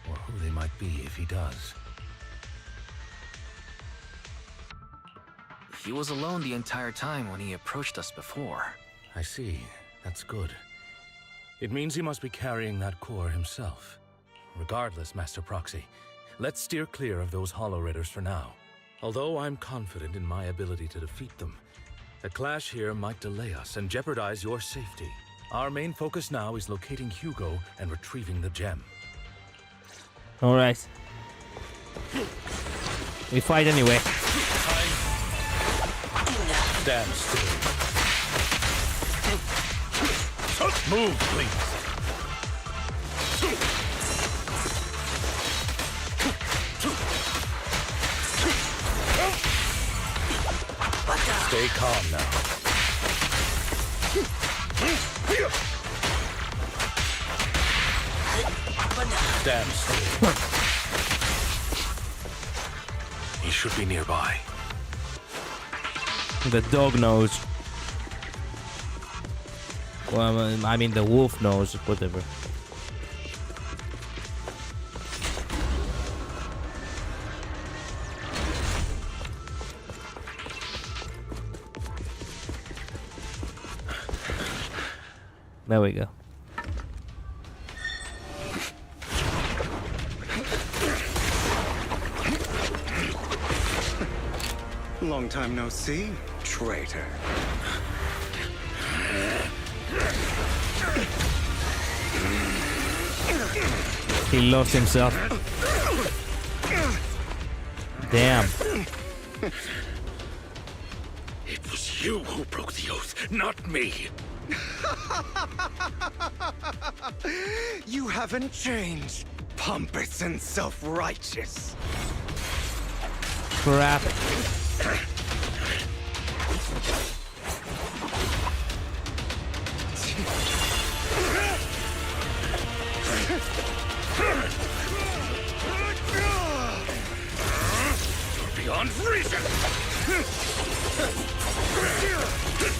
or who they might be if he does. He was alone the entire time when he approached us before. I see. That's good. It means he must be carrying that core himself. Regardless, Master Proxy, let's steer clear of those Hollow Raiders for now. Although I'm confident in my ability to defeat them, a clash here might delay us and jeopardize your safety. Our main focus now is locating Hugo and retrieving the gem. Alright. We fight anyway. Stand still. Move, please. Stay calm now. Stand still. He should be nearby. The dog knows. Well, I mean the wolf knows, whatever. There we go. Long time no see, traitor. He lost himself. Damn. It was you who broke the oath, not me. You haven't changed, pompous and self-righteous. Crap. Beyond reason!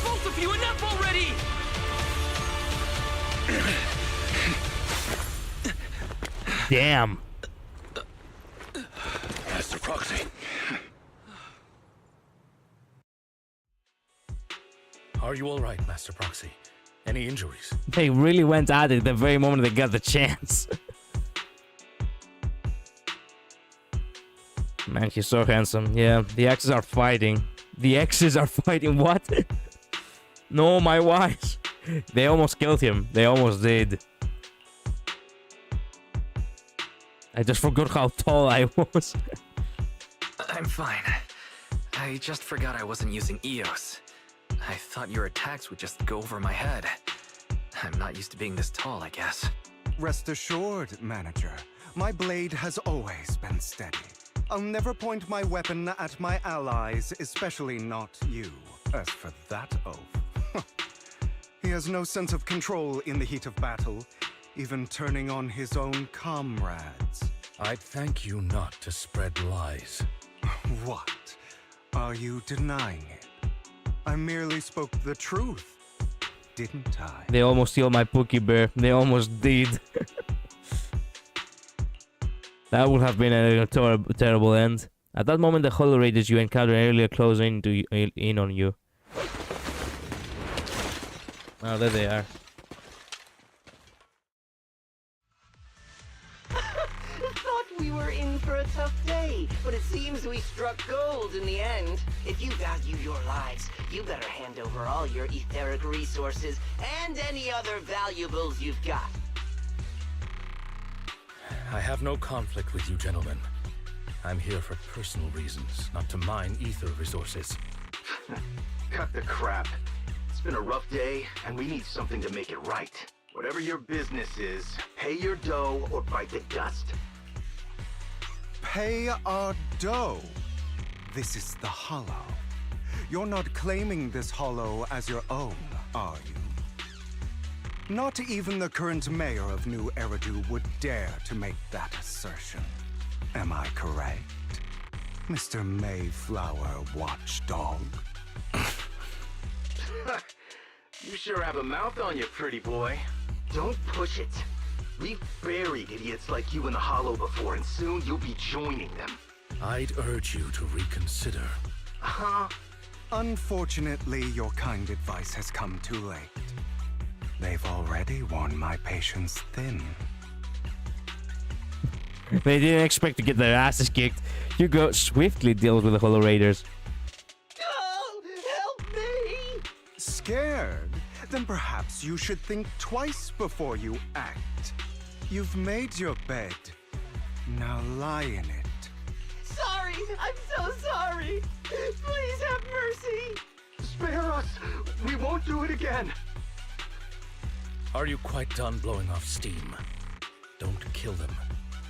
Both of you, enough already! Damn. Master Proxy. Are you all right, Master Proxy? Any injuries? They really went at it the very moment they got the chance. Man, he's so handsome. Yeah, the exes are fighting. The exes are fighting. What? No, my wives. They almost killed him. They almost did. I just forgot how tall I was. I'm fine. I just forgot I wasn't using EOS. I thought your attacks would just go over my head. I'm not used to being this tall, I guess. Rest assured, manager. My blade has always been steady. I'll never point my weapon at my allies, especially not you. As for that oath, he has no sense of control in the heat of battle, even turning on his own comrades. I'd thank you not to spread lies. What? Are you denying it? I merely spoke the truth, didn't I? They almost killed my Pookie Bear. They almost did. That would have been a terrible end. At that moment, the Hollow Raiders you encountered earlier closed in on you. Oh, there they are. Thought we were in for a tough day, but it seems we struck gold in the end. If you value your lives, you better hand over all your etheric resources and any other valuables you've got. I have no conflict with you, gentlemen. I'm here for personal reasons, not to mine ether resources. Cut the crap. It's been a rough day, and we need something to make it right. Whatever your business is, pay your dough or bite the dust. Pay our dough. This is the Hollow. You're not claiming this hollow as your own, are you? Not even the current mayor of New Eridu would dare to make that assertion. Am I correct, Mr. Mayflower Watchdog? You sure have a mouth on you, pretty boy. Don't push it. We've buried idiots like you in the hollow before, and soon you'll be joining them. I'd urge you to reconsider. Unfortunately, your kind advice has come too late. They've already worn my patience thin. They didn't expect to get their asses kicked. Hugo swiftly deals with the Hollow Raiders. Oh, help me! Scared? Then perhaps you should think twice before you act. You've made your bed. Now lie in it. Sorry, I'm so sorry. Please have mercy. Spare us! We won't do it again! Are you quite done blowing off steam? Don't kill them.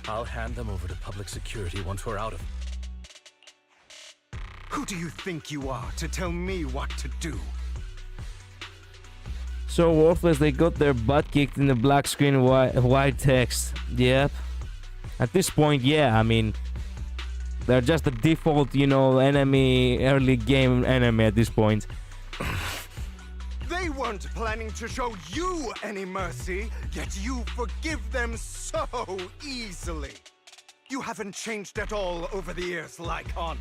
I'll hand them over to public security once we're out of... Who do you think you are to tell me what to do? So worthless, they got their butt kicked in the black screen white text. Yep. At this point, yeah, I mean... They're just the default, you know, enemy, early game enemy at this point. They weren't planning to show you any mercy, yet you forgive them so easily. You haven't changed at all over the years, Lycon.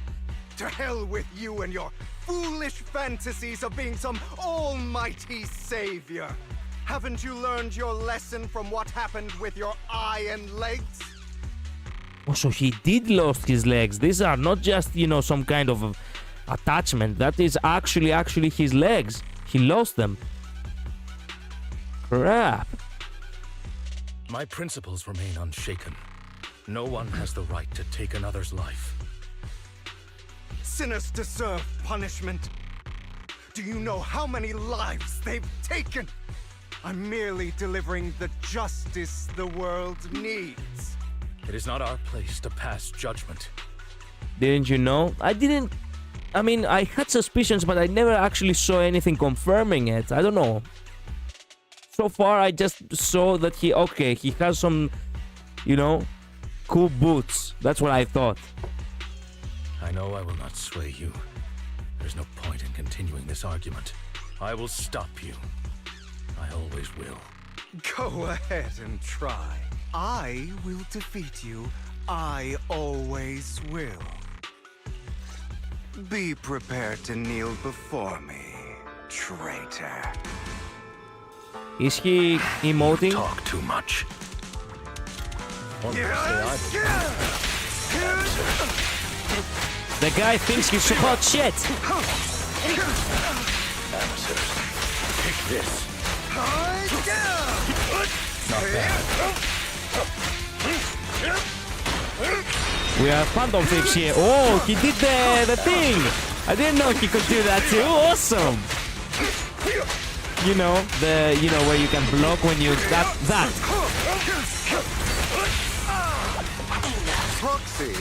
To hell with you and your foolish fantasies of being some almighty savior. Haven't you learned your lesson from what happened with your eye and legs? Oh, so he did lost his legs. These are not just, you know, some kind of attachment. That is actually his legs. He lost them. Crap. My principles remain unshaken. No one has the right to take another's life. Sinners deserve punishment. Do you know how many lives they've taken? I'm merely delivering the justice the world needs. It is not our place to pass judgment. Didn't you know? I mean, I had suspicions, but I never actually saw anything confirming it. I don't know. So far, I just saw that he has some, you know, cool boots. That's what I thought. I know I will not sway you. There's no point in continuing this argument. I will stop you. I always will. Go ahead and try. I will defeat you. I always will. Be prepared to kneel before me, traitor. Is he emoting? Talk too much. The guy thinks he's hot shit. Take this. Not bad. We are Phantom Fix here. Oh, he did the thing. I didn't know he could do that too. Awesome. You know, where you can block when you that. Proxy,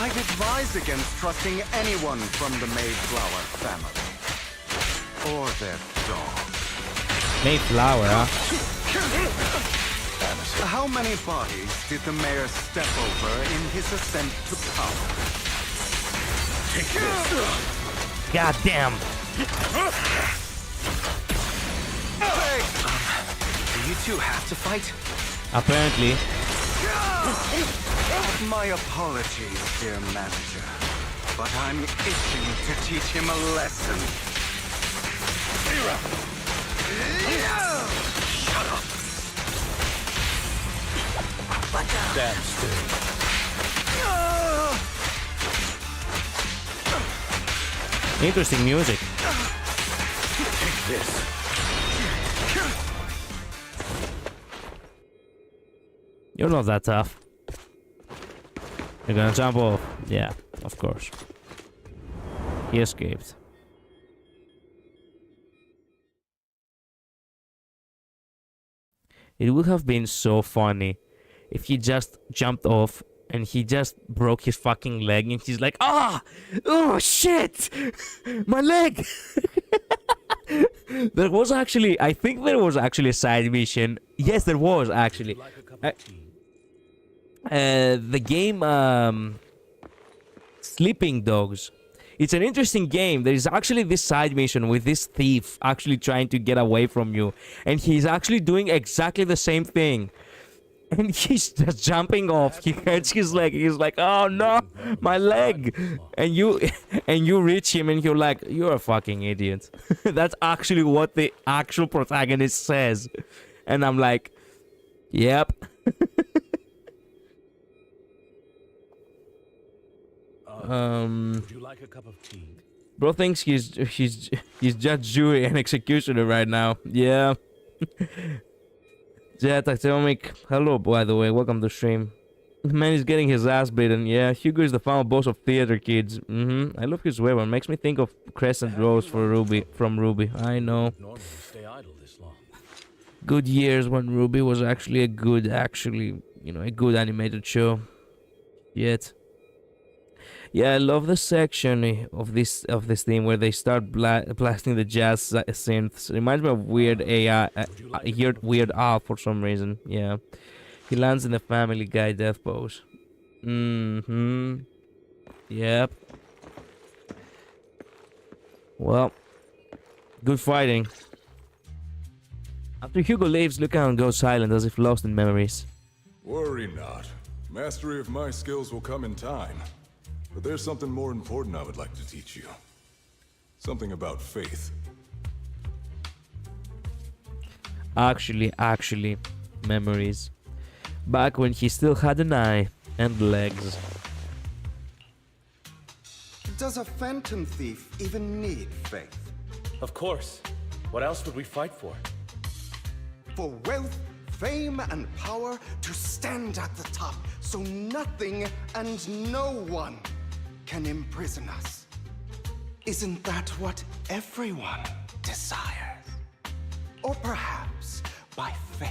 I'd advise against trusting anyone from the Mayflower family. Or their dog. Mayflower, huh? How many bodies did the mayor step over in his ascent to power? Take this. God damn. Do you two have to fight? Apparently. My apologies, dear manager, but I'm itching to teach him a lesson. Shut up. Stand still. Interesting music. Take this. You're not that tough. You're gonna jump off. Yeah, of course. He escaped. It would have been so funny if he just jumped off and he just broke his fucking leg, and he's like, oh shit, my leg. There was actually, I think there was actually a side mission. Yes, there was actually. The game Sleeping Dogs. It's an interesting game. There is actually this side mission with this thief actually trying to get away from you, and he's actually doing exactly the same thing. And he's just jumping off. He hurts his leg. He's like, "Oh no, my leg!" And you reach him, and you're like, "You're a fucking idiot." That's actually what the actual protagonist says, and I'm like, "Yep." Would you like a cup of tea? Bro thinks he's judge, jury, and executioner right now. Yeah. Jet Atomic, hello, by the way, welcome to stream. Man is getting his ass beaten. Yeah, Hugo is the final boss of theater, kids. I love his weapon. Makes me think of Crescent Rose for Ruby from Ruby. I know. Stay idle this long. Good years when Ruby was actually a good, a good animated show. Yet. Yeah, I love the section of this theme where they start blasting the jazz synths. It reminds me of Weird AI, Weird Al for some reason. Yeah, he lands in the Family Guy death pose. Yep. Well, good fighting. After Hugo leaves, Lucan goes silent as if lost in memories. Worry not. Mastery of my skills will come in time. But there's something more important I would like to teach you. Something about faith. Actually, memories. Back when he still had an eye and legs. Does a phantom thief even need faith? Of course. What else would we fight for? For wealth, fame, and power to stand at the top, so nothing and no one can imprison us. Isn't that what everyone desires? Or perhaps by faith,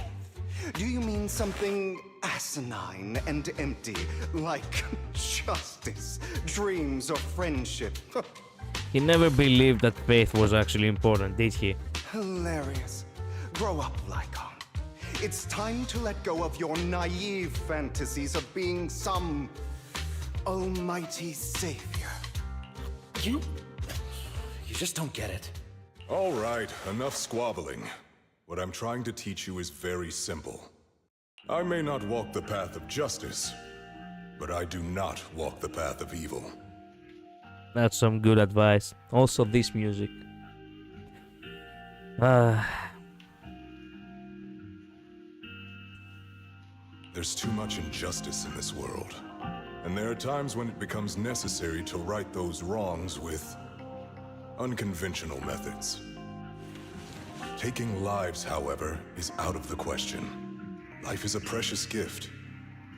do you mean something asinine and empty, like justice, dreams, or friendship? He never believed that faith was actually important, did he? Hilarious. Grow up, Lycon. It's time to let go of your naive fantasies of being some almighty savior. You just don't get it. All right, enough squabbling. What I'm trying to teach you is very simple. I may not walk the path of justice, but I do not walk the path of evil. That's some good advice. Also, this music. There's too much injustice in this world. And there are times when it becomes necessary to right those wrongs with unconventional methods. Taking lives, however, is out of the question. Life is a precious gift,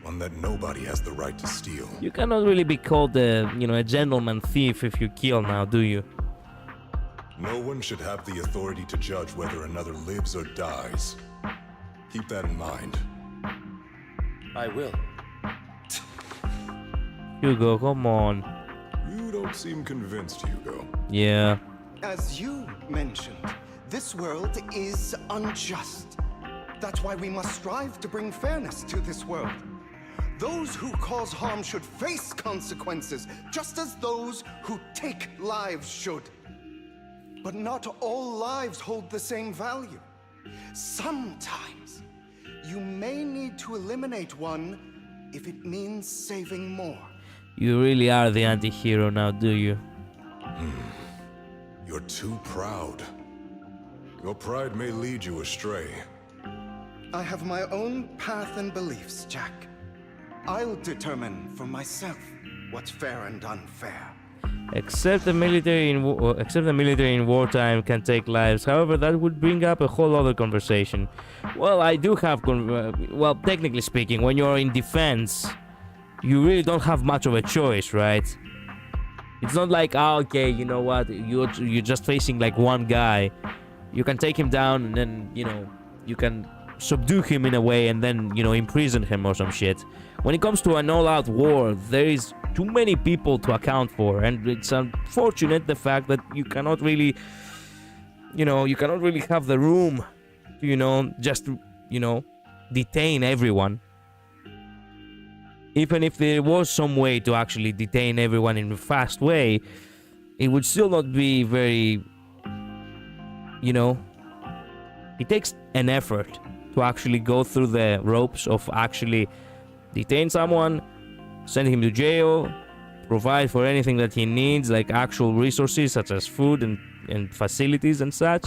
one that nobody has the right to steal. You cannot really be called a gentleman thief if you kill now, do you? No one should have the authority to judge whether another lives or dies. Keep that in mind. I will. Hugo, come on. You don't seem convinced, Hugo. Yeah. As you mentioned, this world is unjust. That's why we must strive to bring fairness to this world. Those who cause harm should face consequences, just as those who take lives should. But not all lives hold the same value. Sometimes, you may need to eliminate one if it means saving more. You really are the anti-hero now, do you? You're too proud. Your pride may lead you astray. I have my own path and beliefs, Jack. I'll determine for myself what's fair and unfair. Except the military in wartime can take lives. However, that would bring up a whole other conversation. Well, I do have well, technically speaking, when you're in defense, you really don't have much of a choice, right? It's not like, okay, you know what, you're just facing like one guy. You can take him down, and then, you can subdue him in a way and then, you know, imprison him or some shit. When it comes to an all-out war, there is too many people to account for, and it's unfortunate the fact that you cannot really, you know, you cannot really have the room to, you know, just, you know, detain everyone. Even if there was some way to actually detain everyone in a fast way, it would still not be very, you know, it takes an effort to actually go through the ropes of actually detain someone, send him to jail, provide for anything that he needs, like actual resources such as food and facilities and such.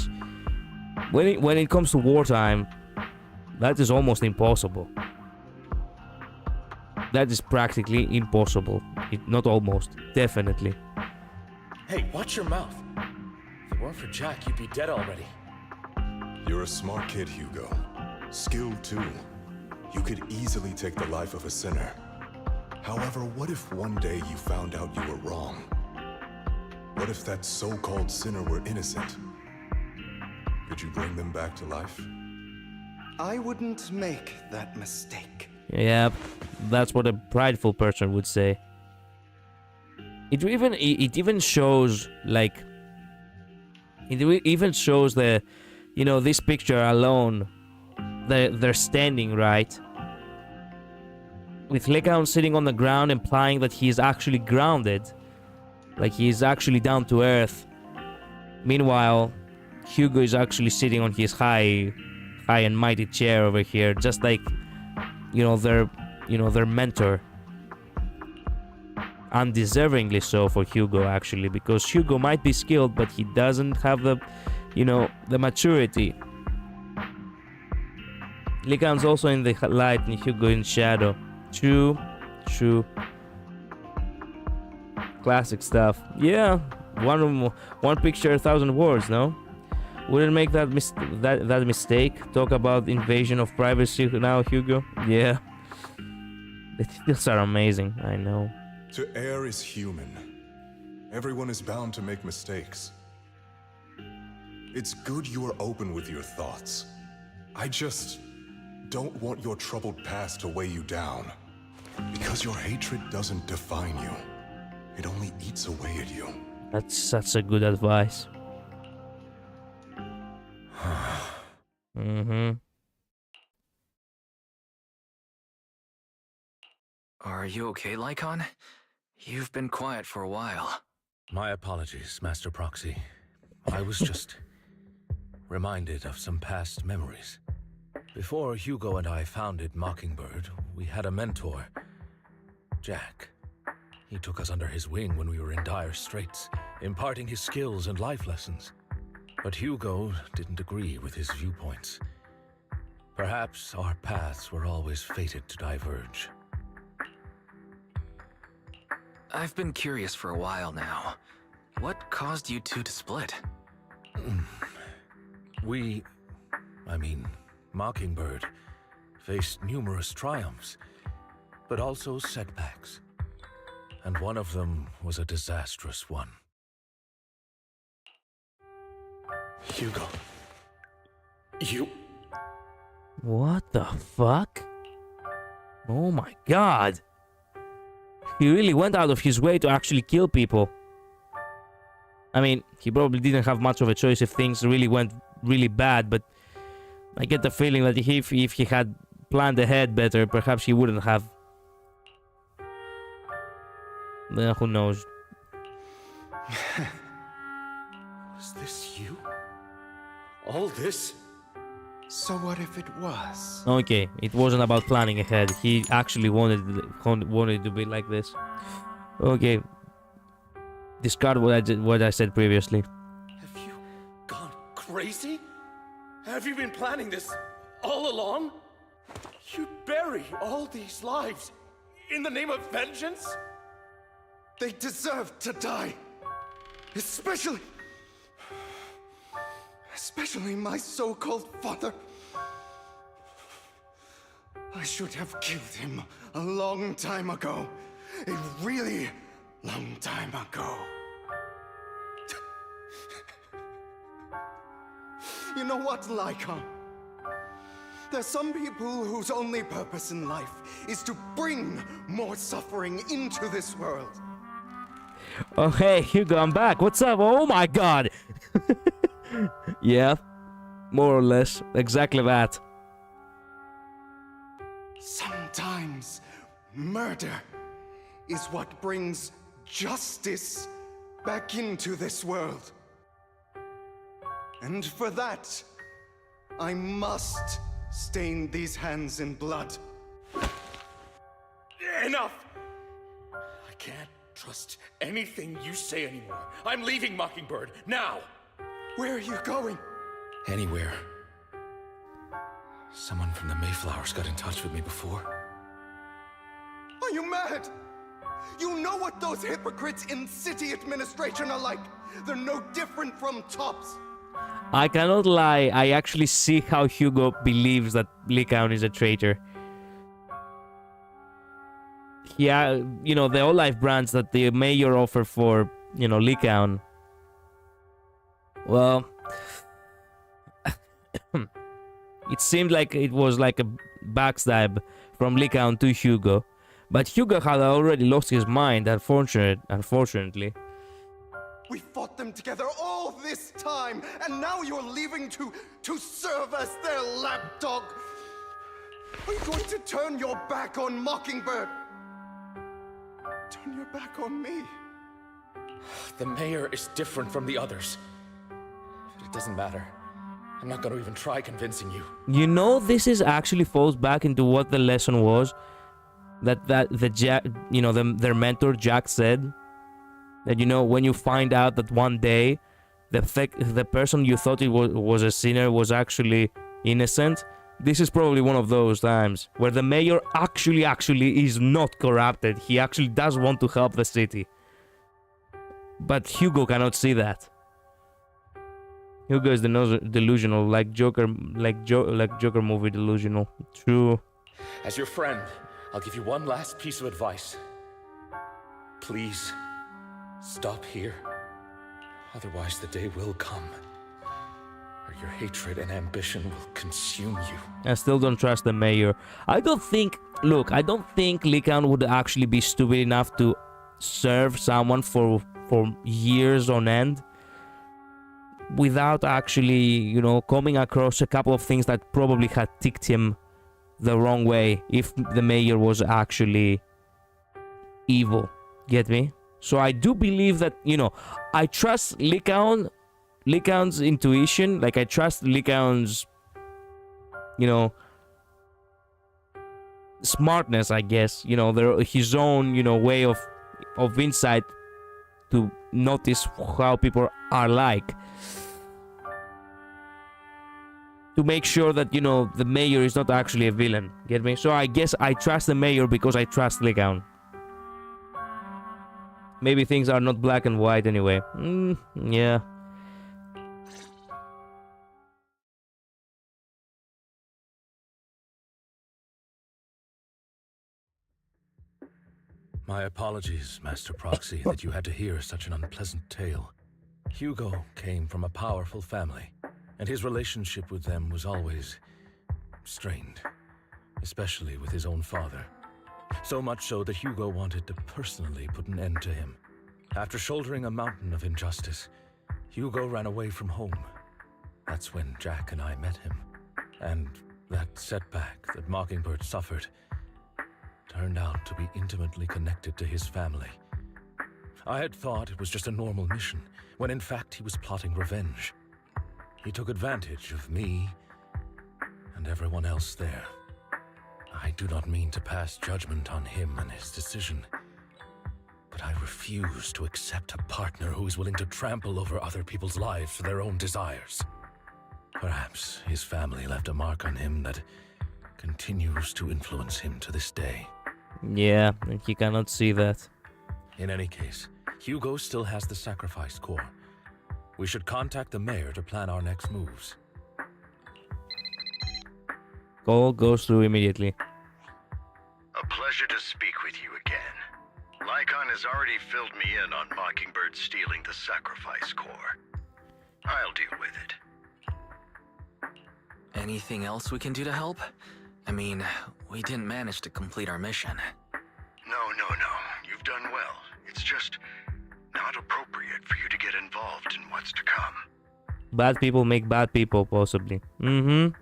When it comes to wartime, that is almost impossible. That is practically impossible. Not almost, definitely. Hey, watch your mouth. If it weren't for Jack, you'd be dead already. You're a smart kid, Hugo. Skilled too. You could easily take the life of a sinner. However, what if one day you found out you were wrong? What if that so-called sinner were innocent? Could you bring them back to life? I wouldn't make that mistake. Yeah, that's what a prideful person would say. It even shows, like, it even shows the, you know, this picture alone, they're standing, right? With Lekan sitting on the ground, implying that he's actually grounded. Like, he's actually down to earth. Meanwhile, Hugo is actually sitting on his high and mighty chair over here, just like, you know, their mentor. Undeservingly so for Hugo, actually, because Hugo might be skilled, but he doesn't have the, you know, the maturity. Lekan's also in the light and Hugo in shadow. True. Classic stuff. Yeah, one picture, 1,000 words. No, wouldn't make that mistake. Talk about invasion of privacy now, Hugo. Yeah, the details are amazing. I know. To err is human. Everyone is bound to make mistakes. It's good you are open with your thoughts. I just don't want your troubled past to weigh you down. Because your hatred doesn't define you. It only eats away at you. That's such a good advice. Are you okay, Lycon? You've been quiet for a while. My apologies, Master Proxy. I was just reminded of some past memories. Before Hugo and I founded Mockingbird, we had a mentor, Jack. He took us under his wing when we were in dire straits, imparting his skills and life lessons. But Hugo didn't agree with his viewpoints. Perhaps our paths were always fated to diverge. I've been curious for a while now. What caused you two to split? Mockingbird faced numerous triumphs, but also setbacks. And one of them was a disastrous one. Hugo. You... What the fuck? Oh my god. He really went out of his way to actually kill people. I mean, he probably didn't have much of a choice if things really went really bad, but I get the feeling that if he had planned ahead better, perhaps he wouldn't have. Who knows? Was this you? All this? So what if it was? Okay, it wasn't about planning ahead. He actually wanted it to be like this. Okay. Discard what I said previously. Have you gone crazy? Have you been planning this all along? You'd bury all these lives in the name of vengeance? They deserve to die. Especially my so-called father. I should have killed him a long time ago. A really long time ago. You know what, Lycon? There's some people whose only purpose in life is to bring more suffering into this world. Oh, hey, Hugo, I'm back. What's up? Oh my god. Yeah, more or less. Exactly that. Sometimes murder is what brings justice back into this world. And for that, I must stain these hands in blood. Enough! I can't trust anything you say anymore. I'm leaving Mockingbird, now! Where are you going? Anywhere. Someone from the Mayflowers got in touch with me before. Are you mad? You know what those hypocrites in city administration are like. They're no different from tops. I cannot lie, I actually see how Hugo believes that Lycaon is a traitor. Yeah, you know, the all-life brands that the mayor offered for, you know, Lycaon. Well, it seemed like it was like a backstab from Lycaon to Hugo. But Hugo had already lost his mind, unfortunately. We fought them together all this time, and now you're leaving to serve as their lapdog. Are you going to turn your back on Mockingbird? Turn your back on me. The mayor is different from the others. But it doesn't matter. I'm not going to even try convincing you. You know, this is actually falls back into what the lesson was. Their mentor Jack said that, you know, when you find out that one day the person you thought it was a sinner was actually innocent, this is probably one of those times where the mayor actually is not corrupted. He actually does want to help the city. But Hugo cannot see that. Hugo is delusional, like Joker movie delusional. True. As your friend, I'll give you one last piece of advice. Please, stop here. Otherwise, the day will come where your hatred and ambition will consume you. I still don't trust the mayor. I don't think Lycaon would actually be stupid enough to serve someone for years on end without actually, you know, coming across a couple of things that probably had ticked him the wrong way if the mayor was actually evil. Get me? So I do believe that, you know, I trust Lycaon's intuition. Like, I trust Lycaon's, you know, smartness, I guess. You know, his own, you know, way of insight to notice how people are like. To make sure that, you know, the mayor is not actually a villain. Get me? So I guess I trust the mayor because I trust Lycaon. Maybe things are not black and white anyway. Yeah. My apologies, Master Proxy, that you had to hear such an unpleasant tale. Hugo came from a powerful family, and his relationship with them was always strained, especially with his own father. So much so that Hugo wanted to personally put an end to him. After shouldering a mountain of injustice, Hugo ran away from home. That's when Jack and I met him. And that setback that Mockingbird suffered turned out to be intimately connected to his family. I had thought it was just a normal mission, when in fact he was plotting revenge. He took advantage of me and everyone else there. I do not mean to pass judgment on him and his decision, but I refuse to accept a partner who is willing to trample over other people's lives for their own desires. Perhaps his family left a mark on him that continues to influence him to this day. Yeah, he cannot see that. In any case, Hugo still has the sacrifice core. We should contact the mayor to plan our next moves. Call goes through immediately. A pleasure to speak with you again. Lycaon has already filled me in on Mockingbird stealing the sacrifice core. I'll deal with it. Anything else we can do to help? I mean, we didn't manage to complete our mission. No. You've done well. It's just not appropriate for you to get involved in what's to come. Bad people make bad people, possibly. Mm-hmm.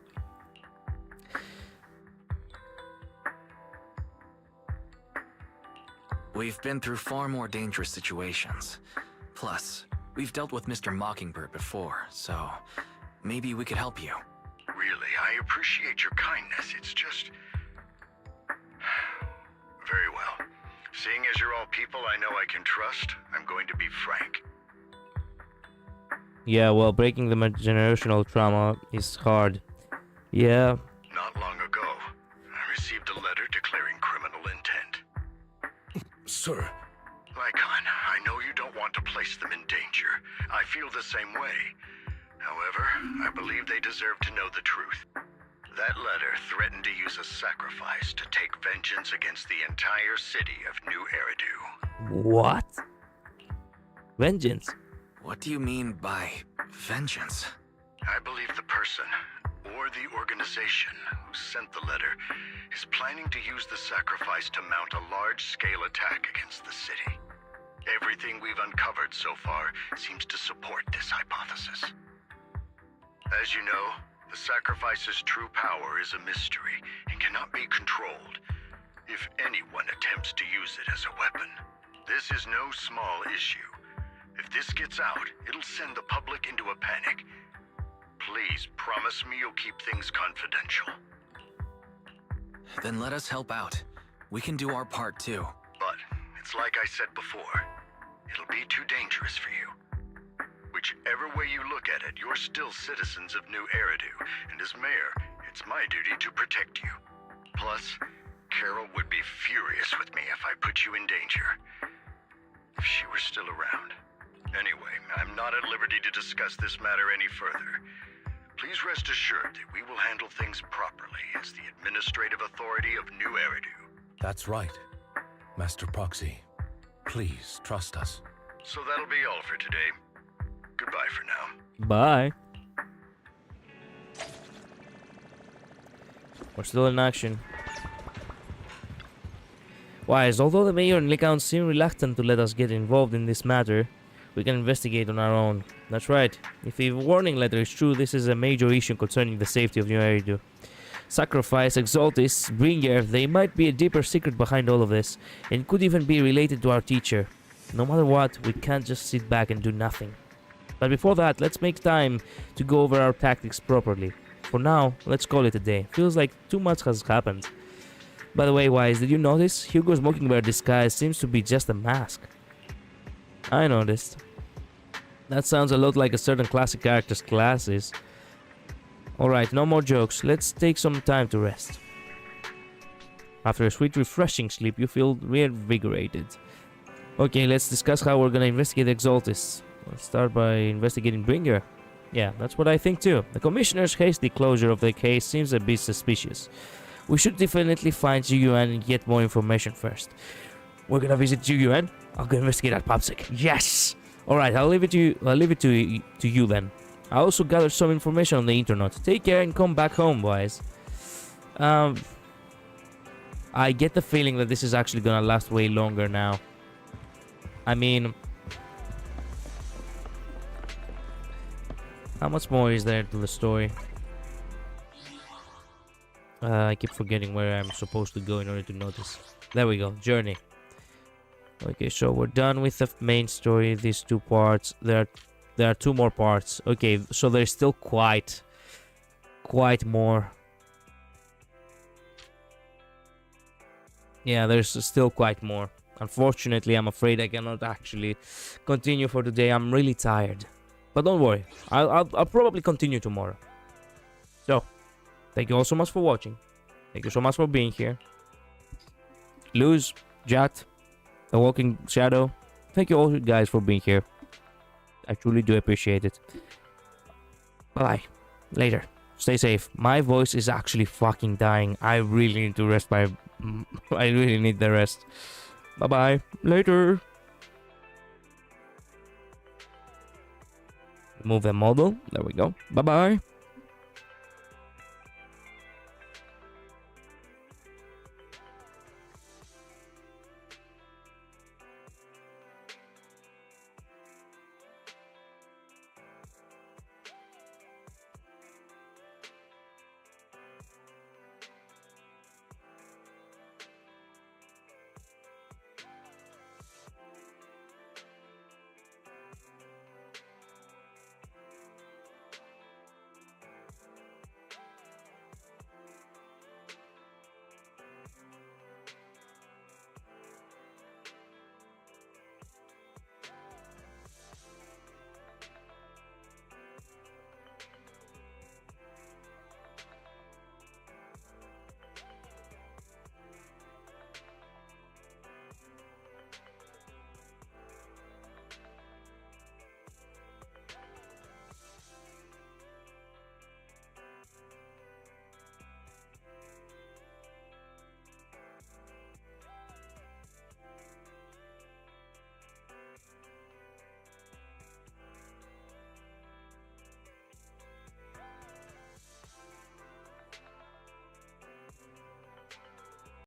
We've been through far more dangerous situations. Plus, we've dealt with Mr. Mockingbird before, so maybe we could help you. Really, I appreciate your kindness. It's just... Very well. Seeing as you're all people I know I can trust, I'm going to be frank. Yeah, well, breaking the generational trauma is hard. Yeah. Not long ago, I received a letter declaring criminal intent. Sir. Lycon, I know you don't want to place them in danger. I feel the same way. However, I believe they deserve to know the truth. That letter threatened to use a sacrifice to take vengeance against the entire city of New Eridu. What? Vengeance? What do you mean by vengeance? I believe the person, or the organization, who sent the letter is planning to use the sacrifice to mount a large-scale attack against the city. Everything we've uncovered so far seems to support this hypothesis. As you know, the sacrifice's true power is a mystery and cannot be controlled if anyone attempts to use it as a weapon. This is no small issue. If this gets out, it'll send the public into a panic. Please promise me you'll keep things confidential. Then let us help out. We can do our part too. But it's like I said before, it'll be too dangerous for you. Whichever way you look at it, you're still citizens of New Eridu, and as mayor, it's my duty to protect you. Plus, Carol would be furious with me if I put you in danger. If she were still around. Anyway, I'm not at liberty to discuss this matter any further. Please rest assured that we will handle things properly as the administrative authority of New Eridu. That's right. Master Proxy, please trust us. So that'll be all for today. Goodbye for now. Bye. We're still in action. Wise, although the mayor and Lycan seem reluctant to let us get involved in this matter, we can investigate on our own. That's right. If the warning letter is true, this is a major issue concerning the safety of New Eridu. Sacrifice, Exaltis, Bringer, they might be a deeper secret behind all of this, and could even be related to our teacher. No matter what, we can't just sit back and do nothing. But before that, let's make time to go over our tactics properly. For now, let's call it a day. Feels like too much has happened. By the way, Wise, did you notice? Hugo's Mockingbird disguise seems to be just a mask. I noticed. That sounds a lot like a certain classic character's glasses. Alright, no more jokes. Let's take some time to rest. After a sweet, refreshing sleep, you feel reinvigorated. Okay, let's discuss how we're gonna investigate Exaltis. Let's start by investigating Bringer. Yeah, that's what I think too. The Commissioner's hasty closure of the case seems a bit suspicious. We should definitely find Zhuyuan and get more information first. We're gonna visit Zhuyuan? I'll go investigate at PubSec. Yes! Alright, I'll leave it to you then. I also gathered some information on the internet. Take care and come back home, boys. I get the feeling that this is actually gonna last way longer now. I mean, how much more is there to the story? I keep forgetting where I'm supposed to go in order to notice. There we go, journey. Okay, so we're done with the main story, these two parts. There are two more parts. Okay, so there's still quite more. Yeah, there's still quite more. Unfortunately, I'm afraid I cannot actually continue for today. I'm really tired. But don't worry, I'll probably continue tomorrow. So, thank you all so much for watching. Thank you so much for being here. Luz, Jack, The Walking Shadow, thank you all guys for being here. I truly do appreciate it. Bye. Later. Stay safe. My voice is actually fucking dying. I really need to rest I really need the rest. Bye-bye. Later. Remove the model. There we go. Bye-bye.